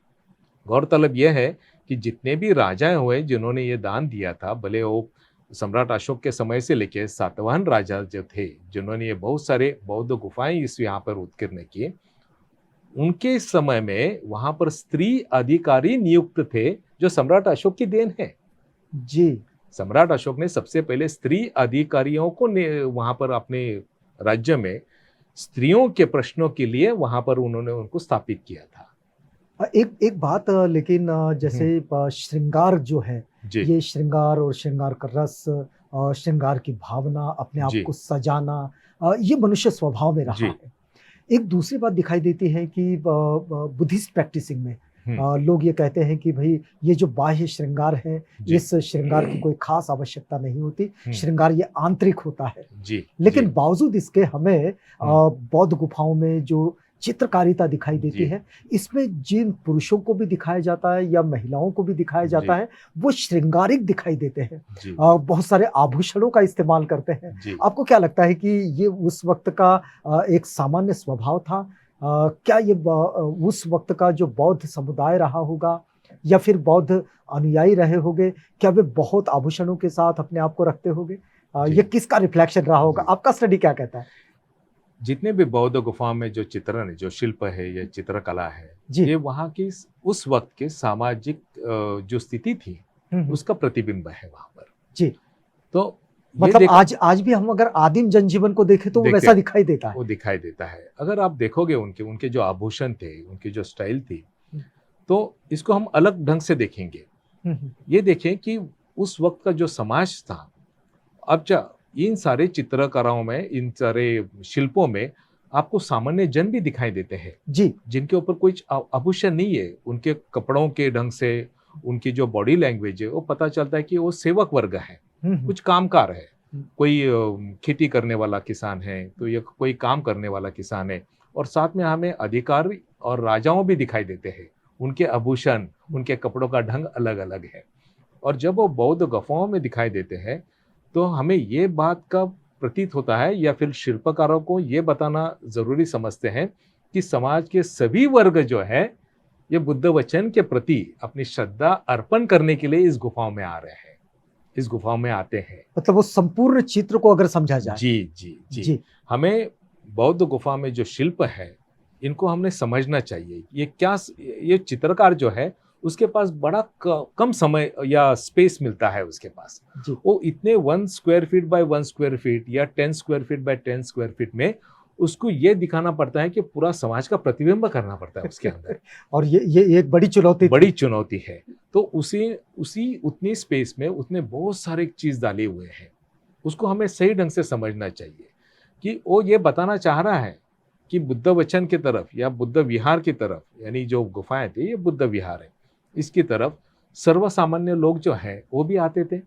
गौरतलब यह है कि जितने भी राजा हुए जिन्होंने ये दान दिया था, भले वो सम्राट अशोक के समय से लेकर सातवाहन राजा जो थे जिन्होंने ये बहुत सारे बौद्ध गुफाएं इस यहाँ पर उत्कीर्ण की, उनके समय में वहां पर स्त्री अधिकारी नियुक्त थे जो सम्राट अशोक की देन है। जी। सम्राट अशोक ने सबसे पहले स्त्री अधिकारियों को वहां पर अपने राज्य में स्त्रियों के प्रश्नों के लिए वहां पर उन्होंने उनको स्थापित किया था। एक बात, लेकिन जैसे श्रृंगार जो है, ये श्रृंगार और श्रृंगार का रस, श्रृंगार की भावना, अपने आप को सजाना, ये मनुष्य स्वभाव में रहा है। एक दूसरी बात दिखाई देती है कि बुद्धिस्ट प्रैक्टिसिंग में लोग ये कहते हैं कि भाई ये जो बाह्य श्रृंगार है, इस श्रृंगार की कोई खास आवश्यकता नहीं होती, श्रृंगार ये आंतरिक होता है। लेकिन बावजूद इसके हमें बौद्ध गुफाओं में जो चित्रकारिता दिखाई देती है, इसमें जिन पुरुषों को भी दिखाया जाता है या महिलाओं को भी दिखाया जाता है वो श्रृंगारिक दिखाई देते हैं, बहुत सारे आभूषणों का इस्तेमाल करते हैं। आपको क्या लगता है कि ये उस वक्त का एक सामान्य स्वभाव था क्या ये उस वक्त का जो बौद्ध समुदाय रहा होगा या फिर बौद्ध अनुयायी रहे होंगे, क्या वे बहुत आभूषणों के साथ अपने आप को रखते होंगे? जी। ये किसका रिफ्लेक्शन रहा होगा? जी। आपका स्टडी क्या कहता है? जितने भी बौद्ध गुफा में जो चित्रण है, जो शिल्प है या चित्रकला है, जी। ये वहाँ की उस वक्त के सामाजिक जो स्थिति थी हम्म। उसका प्रतिबिंब है वहां पर। जी। तो ये मतलब देखा आज भी हम अगर आदिम जनजीवन को देखें तो वो देखते वैसा दिखाई देता है। वो दिखाई देता है। अगर आप देखोगे उनके उनके जो आभूषण थे, उनकी जो स्टाइल थी, तो इसको हम अलग ढंग से देखेंगे। ये देखें कि उस वक्त का जो समाज था, अब इन सारे चित्रकारों में, इन सारे शिल्पों में आपको सामान्य जन भी दिखाई देते हैं जी। जिनके ऊपर कोई आभूषण नहीं है। उनके कपड़ों के ढंग से, उनकी जो बॉडी लैंग्वेज है, वो पता चलता है कि वो सेवक वर्ग है, कुछ कामकार है। कोई खेती करने वाला किसान है, तो ये कोई काम करने वाला किसान है। और साथ में हमें अधिकारी और राजाओं भी दिखाई देते हैं। उनके आभूषण, उनके कपड़ों का ढंग अलग अलग है। और जब वो बौद्ध गुफाओं में दिखाई देते हैं तो हमें ये बात का प्रतीत होता है, या फिर शिल्पकारों को ये बताना जरूरी समझते हैं कि समाज के सभी वर्ग जो है ये बुद्ध वचन के प्रति अपनी श्रद्धा अर्पण करने के लिए इस गुफाओं में आ रहे हैं, इस गुफाओं में आते हैं। मतलब वो संपूर्ण चित्र को अगर समझा जाए। जी जी जी, हमें बौद्ध गुफा में जो शिल्प है इनको हमने समझना चाहिए। ये चित्रकार जो है उसके पास बड़ा कम समय या स्पेस मिलता है उसके पास। वो इतने 1 square feet by 1 square feet या 10 square feet by 10 square feet में उसको ये दिखाना पड़ता है कि पूरा समाज का प्रतिबिंब करना पड़ता है उसके अंदर। और ये एक बड़ी चुनौती है। तो उसी उतनी स्पेस में उतने बहुत सारे चीज डाले हुए हैं। उसको हमें सही ढंग से समझना चाहिए कि वो ये बताना चाह रहा है कि बुद्ध वचन की तरफ या बुद्ध विहार की तरफ, यानी जो गुफाएं थी ये बुद्ध विहार है, इसकी तरफ सर्वसामान्य लोग जो हैं वो भी आते थे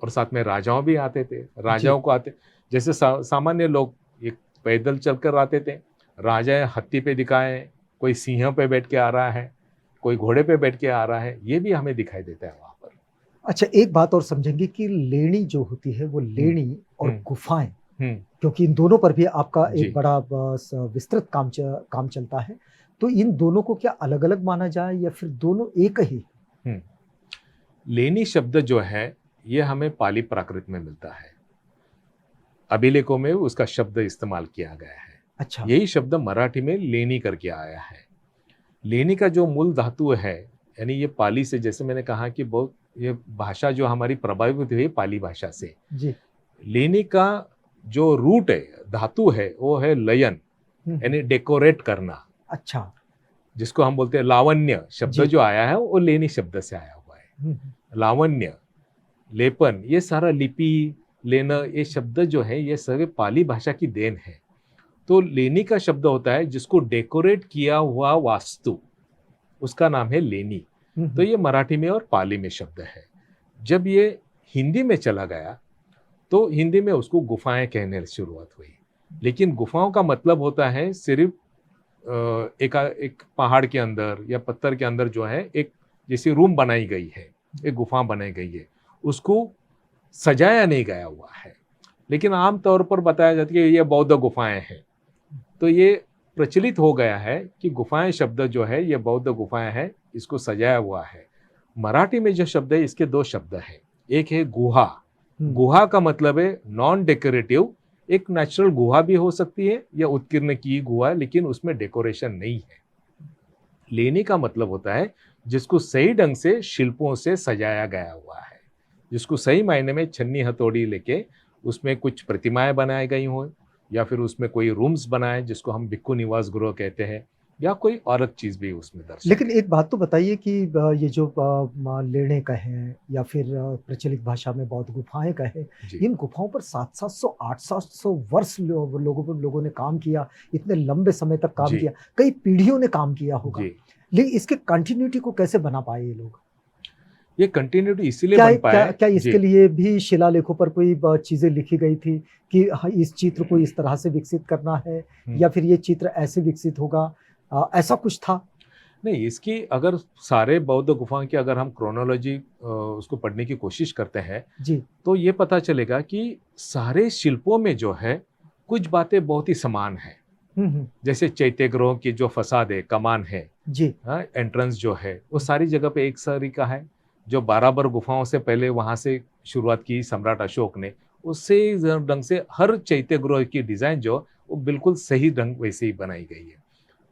और साथ में राजाओं भी आते थे। राजाओं को आते, जैसे सामान्य लोग एक पैदल चलकर आते थे, राजा हत्ती पे दिखाए, कोई सिंह पे बैठ के आ रहा है, कोई घोड़े पे बैठ के आ रहा है, ये भी हमें दिखाई देता है वहां पर। अच्छा, एक बात और समझेंगे कि लेणी जो होती है वो लेणी और गुफाएं, क्योंकि इन दोनों पर भी आपका एक बड़ा विस्तृत काम चलता है, तो इन दोनों को क्या अलग अलग माना जाए या फिर दोनों एक ही? लेनी शब्द जो है ये हमें पाली प्राकृत में मिलता है, अभिलेखों में उसका शब्द इस्तेमाल किया गया है। अच्छा। यही शब्द मराठी में लेनी करके आया है। लेनी का जो मूल धातु है, यानी ये पाली से, जैसे मैंने कहा कि बहुत ये भाषा जो हमारी प्रभावित हुई पाली भाषा से जी। लेनी का जो रूट है, धातु है, वो है लयन, यानी डेकोरेट करना। अच्छा। जिसको हम बोलते हैं लावण्य शब्द जो आया है वो लेनी शब्द से आया हुआ है। लावण्य, लेपन, ये सारा लिपि, लेना, ये शब्द जो है ये सभी पाली भाषा की देन है। तो लेनी का शब्द होता है जिसको डेकोरेट किया हुआ वास्तु, उसका नाम है लेनी। तो ये मराठी में और पाली में शब्द है। जब ये हिंदी में चला गया तो हिंदी में उसको गुफाएं कहने की शुरुआत हुई। लेकिन गुफाओं का मतलब होता है सिर्फ एक पहाड़ के अंदर या पत्थर के अंदर जो है एक जैसे रूम बनाई गई है, एक गुफा बनाई गई है, उसको सजाया नहीं गया हुआ है। लेकिन आमतौर पर बताया जाता है कि ये बौद्ध गुफाएं हैं, तो ये प्रचलित हो गया है कि गुफाएं शब्द जो है ये बौद्ध गुफाएं हैं, इसको सजाया हुआ है। मराठी में जो शब्द है इसके दो शब्द हैं, एक है गुहा। गुहा का मतलब है नॉन डेकोरेटिव, एक नेचुरल गुहा भी हो सकती है या उत्कीर्ण की गुहा, लेकिन उसमें डेकोरेशन नहीं है। लेनी का मतलब होता है जिसको सही ढंग से शिल्पों से सजाया गया हुआ है, जिसको सही मायने में छन्नी हथौड़ी लेके उसमें कुछ प्रतिमाएं बनाई गई हों, या फिर उसमें कोई रूम्स बनाए जिसको हम भिक्खु निवास गृह कहते हैं, या कोई और चीज भी उसमें दर्शाई। लेकिन एक बात तो बताइए कि ये जो लेणे कहें या फिर प्रचलित भाषा में बौद्ध गुफाएं कहें, इन गुफाओं पर 700 800 वर्ष लोगों ने काम किया, इतने लंबे समय तक काम किया, कई पीढ़ियों ने काम किया होगा, लेकिन इसके कंटिन्यूटी को कैसे बना पाए ये लोग? ये कंटिन्यूटी इसीलिए बन पाया, क्या इसके लिए भी शिलालेखों पर कोई चीजें लिखी गई थी कि इस चित्र को इस तरह से विकसित करना है या फिर ये चित्र ऐसे विकसित होगा, ऐसा कुछ था? नहीं, इसकी अगर सारे बौद्ध गुफाओं की अगर हम क्रोनोलॉजी उसको पढ़ने की कोशिश करते हैं जी, तो ये पता चलेगा कि सारे शिल्पों में जो है कुछ बातें बहुत ही समान है। जैसे चैत्यगृह की जो फसाद है, कमान है, जी। हाँ, एंट्रेंस जो है वो सारी जगह पे एक सारी का है। जो बाराबर गुफाओं से पहले वहां से शुरुआत की सम्राट अशोक ने, उससे ढंग से हर चैत्यगृह की डिजाइन जो वो बिल्कुल सही ढंग वैसे ही बनाई गई है।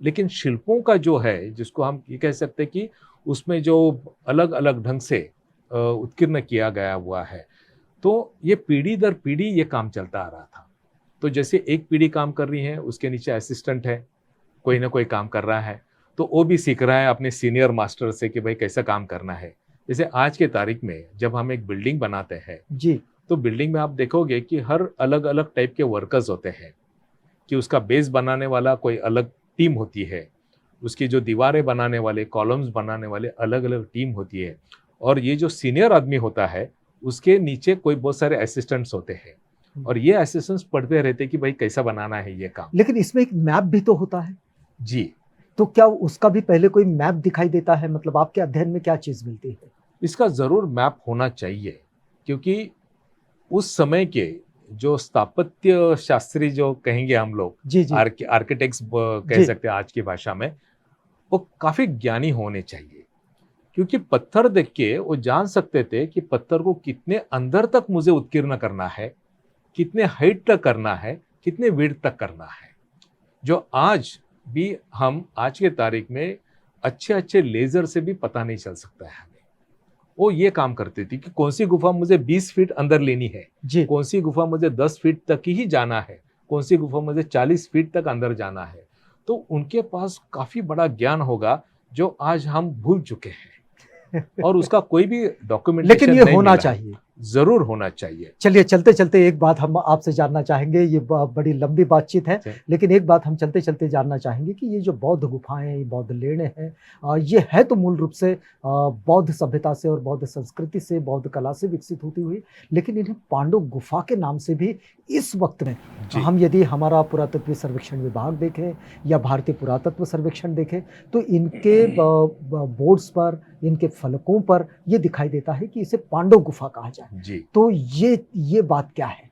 लेकिन शिल्पों का जो है, जिसको हम ये कह सकते हैं कि उसमें जो अलग अलग ढंग से उत्कीर्ण किया गया हुआ है, तो ये पीढ़ी दर पीढ़ी ये काम चलता आ रहा था। तो जैसे एक पीढ़ी काम कर रही है, उसके नीचे असिस्टेंट है, कोई ना कोई काम कर रहा है, तो वो भी सीख रहा है अपने सीनियर मास्टर से कि भाई कैसा काम करना है। जैसे आज के तारीख में जब हम एक बिल्डिंग बनाते हैं, जी। तो बिल्डिंग में आप देखोगे कि हर अलग अलग टाइप के वर्कर्स होते हैं, कि उसका बेस बनाने वाला कोई अलग टीम होती है, उसकी जो दीवारें बनाने वाले, कॉलम्स बनाने वाले अलग अलग टीम होती है, और ये जो सीनियर आदमी होता है उसके नीचे कोई बहुत सारे असिस्टेंट्स होते हैं, और ये असिस्टेंट्स पढ़ते रहते हैं कि भाई कैसा बनाना है ये काम। लेकिन इसमें एक मैप भी तो होता है, जी, तो क्या उसका भी पहले कोई मैप दिखाई देता है? मतलब आपके अध्ययन में क्या चीज मिलती है? इसका जरूर मैप होना चाहिए, क्योंकि उस समय के जो स्थापत्य शास्त्री जो कहेंगे हम लोग, जी जी आर्किटेक्ट्स कह जी। सकते हैं आज की भाषा में, वो काफी ज्ञानी होने चाहिए। क्योंकि पत्थर देख के वो जान सकते थे कि पत्थर को कितने अंदर तक मुझे उत्कीर्ण करना है, कितने हाइट तक करना है, कितने विड्थ तक करना है, जो आज भी हम आज के तारीख में अच्छे अच्छे लेजर से भी पता नहीं चल सकता है हमें। वो ये काम करती थी कि कौन सी गुफा मुझे 20 फीट अंदर लेनी है, जी। कौन सी गुफा मुझे 10 फीट तक ही जाना है, कौन सी गुफा मुझे 40 फीट तक अंदर जाना है। तो उनके पास काफी बड़ा ज्ञान होगा जो आज हम भूल चुके हैं, और उसका कोई भी लेकिन डॉक्यूमेंटेशन ये नहीं होना मिला है। चाहिए। जरूर होना चाहिए। चलिए, चलते चलते एक बात हम आपसे जानना चाहेंगे, ये बड़ी लंबी बातचीत है, जी। लेकिन एक बात हम चलते चलते जानना चाहेंगे कि ये जो बौद्ध गुफाएं, ये बौद्ध लेणे हैं, ये है तो मूल रूप से बौद्ध सभ्यता से और बौद्ध संस्कृति से, बौद्ध कला से विकसित होती हुई, लेकिन इन्हें पांडव गुफा के नाम से भी इस वक्त में जी। हम यदि हमारा पुरातत्व सर्वेक्षण विभाग देखें या भारतीय पुरातत्व सर्वेक्षण देखें, तो इनके बोर्ड्स पर, इनके फलकों पर ये दिखाई देता है कि इसे पांडव गुफा कहा जाए। जी तो ये बात क्या है?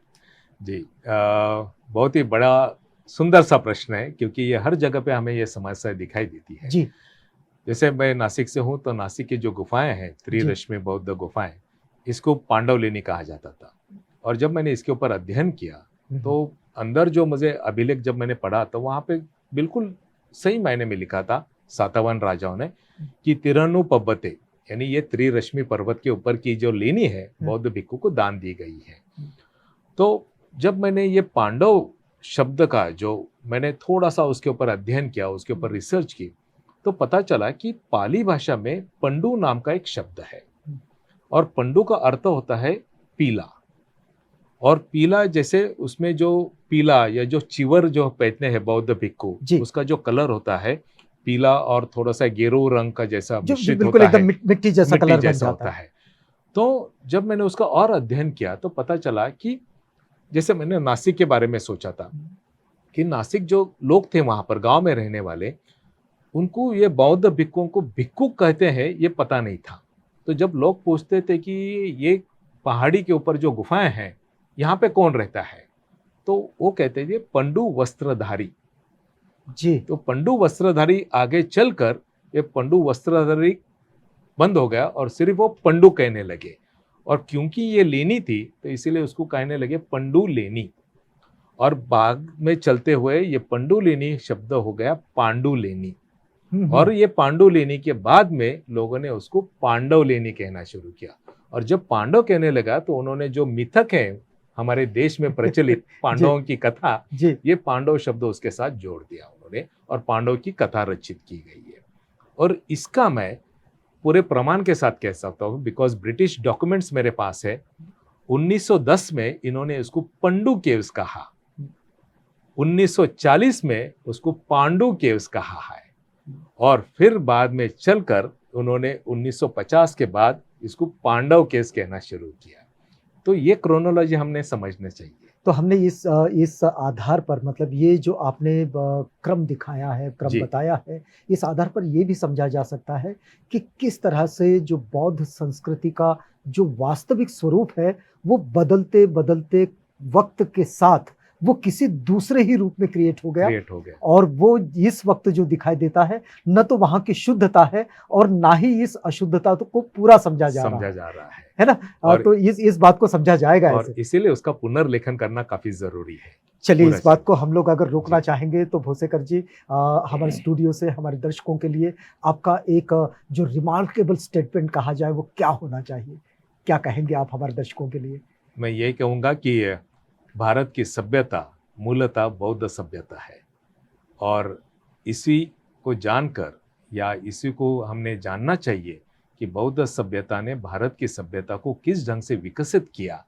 जी, बहुत ही बड़ा सुंदर सा प्रश्न है, क्योंकि ये हर जगह पे हमें ये समस्या दिखाई देती है। जी जैसे मैं नासिक से हूँ, तो नासिक की जो गुफाएं हैं, त्रिरश्मि बौद्ध गुफाएं, इसको पांडवलेनी कहा जाता था। और जब मैंने इसके ऊपर अध्ययन किया, तो अंदर जो मुझे अभिलेख जब मैंने पढ़ा, तो वहां पे बिल्कुल सही मायने में लिखा था सातवाहन राजाओं ने कि तिरनु पब्बते, यानी ये त्रिरश्मि पर्वत के ऊपर की जो लेनी है बौद्ध भिक्खु को दान दी गई है। तो जब मैंने ये पांडव शब्द का जो मैंने थोड़ा सा उसके ऊपर अध्ययन किया, उसके ऊपर रिसर्च की, तो पता चला कि पाली भाषा में पंडु नाम का एक शब्द है, और पंडु का अर्थ होता है पीला। और पीला जैसे उसमें जो पीला या जो चिवर जो पहनते हैं बौद्ध भिक्खु, उसका जो कलर होता है पीला और थोड़ा सा गेरू रंग का जैसा मिश्रित बिल्कुल होता है, एकदम मिट्टी जैसा मिट्टी कलर बन जैसा जाता होता है। तो जब मैंने उसका और अध्ययन किया, तो पता चला कि जैसे मैंने नासिक के बारे में सोचा था कि नासिक जो लोग थे वहां पर गांव में रहने वाले, उनको ये बौद्ध भिक्खुओं को भिक्खु कहते हैं ये पता नहीं था। तो जब लोग पूछते थे कि ये पहाड़ी के ऊपर जो गुफाएं हैं, यहाँ पे कौन रहता है, तो वो कहते थे पंडु वस्त्रधारी। जी। तो पंडु वस्त्रधारी आगे चलकर ये पंडु वस्त्रधारी बंद हो गया, और सिर्फ वो पंडु कहने लगे। और क्योंकि ये लेनी थी, तो इसीलिए उसको कहने लगे पंडु लेनी। और बाद में चलते हुए ये पंडु लेनी शब्द हो गया पांडु लेनी। और ये पांडु लेनी के बाद में लोगों ने उसको पांडव लेनी कहना शुरू किया। और जब पांडव कहने लगा, तो उन्होंने जो मिथक है हमारे देश में प्रचलित पांडवों की कथा, ये पांडव शब्द उसके साथ जोड़ दिया उन्होंने, और पांडव की कथा रचित की गई है। और इसका मैं पूरे प्रमाण के साथ कह सकता हूँ, बिकॉज ब्रिटिश डॉक्यूमेंट्स मेरे पास है। 1910 में इन्होंने इसको पंडु केव्स कहा, 1940 में उसको पांडु केव्स कहा है, और फिर बाद में चलकर उन्होंने 1950 के बाद इसको पांडव केव्स कहना शुरू किया। तो ये क्रोनोलॉजी हमने समझना चाहिए। तो हमने इस आधार पर, मतलब ये जो आपने क्रम दिखाया है, क्रम बताया है, इस आधार पर ये भी समझा जा सकता है कि किस तरह से जो बौद्ध संस्कृति का जो वास्तविक स्वरूप है, वो बदलते बदलते वक्त के साथ वो किसी दूसरे ही रूप में क्रिएट हो गया, क्रिएट हो गया। और वो इस वक्त जो दिखाई देता है न तो वहां की शुद्धता है और ना ही इस अशुद्धता को पूरा समझा जा रहा है ना। और तो इस बात को समझा जाएगा और ऐसे। इसीलिए उसका पुनर्लेखन करना काफी जरूरी है। चलिए, पूरा इस बात को हम लोग अगर रोकना जी। चाहेंगे तो भोसेकर जी, हमारे स्टूडियो से हमारे दर्शकों के लिए आपका एक जो रिमार्केबल स्टेटमेंट कहा जाए वो क्या होना चाहिए? क्या कहेंगे आप हमारे दर्शकों के लिए? मैं यही कहूँगा कि भारत की सभ्यता मूलतः बौद्ध सभ्यता है, और इसी को जानकर या इसी को हमने जानना चाहिए कि बौद्ध सभ्यता ने भारत की सभ्यता को किस ढंग से विकसित किया।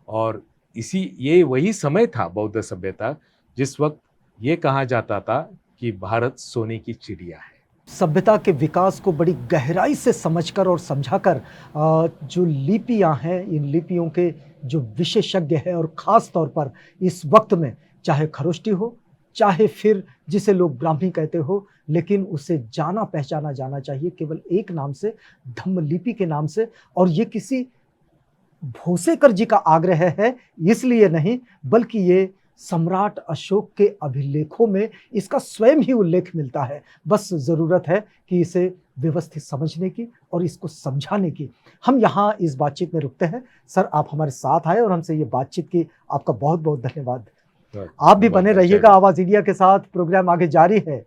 और ये वही समय था, बौद्ध सभ्यता, जिस वक्त ये कहा जाता था कि भारत सोने की चिड़िया है। सभ्यता के विकास को बड़ी गहराई से समझकर और समझाकर जो लिपियां हैं, इन लिपियों के जो विशेषज्ञ हैं, और ख़ास तौर पर इस वक्त में चाहे खरोष्टी हो, चाहे फिर जिसे लोग ब्राह्मी कहते हो, लेकिन उसे जाना पहचाना जाना चाहिए केवल एक नाम से, धम्मलिपि के नाम से। और ये किसी भोसेकर जी का आग्रह है इसलिए नहीं, बल्कि ये सम्राट अशोक के अभिलेखों में इसका स्वयं ही उल्लेख मिलता है। बस ज़रूरत है कि इसे व्यवस्थित समझने की और इसको समझाने की। हम यहाँ इस बातचीत में रुकते हैं। सर, आप हमारे साथ आए और हमसे ये बातचीत की, आपका बहुत बहुत धन्यवाद। आप भी बने रहिएगा आवाज़ इंडिया के साथ, प्रोग्राम आगे जारी है।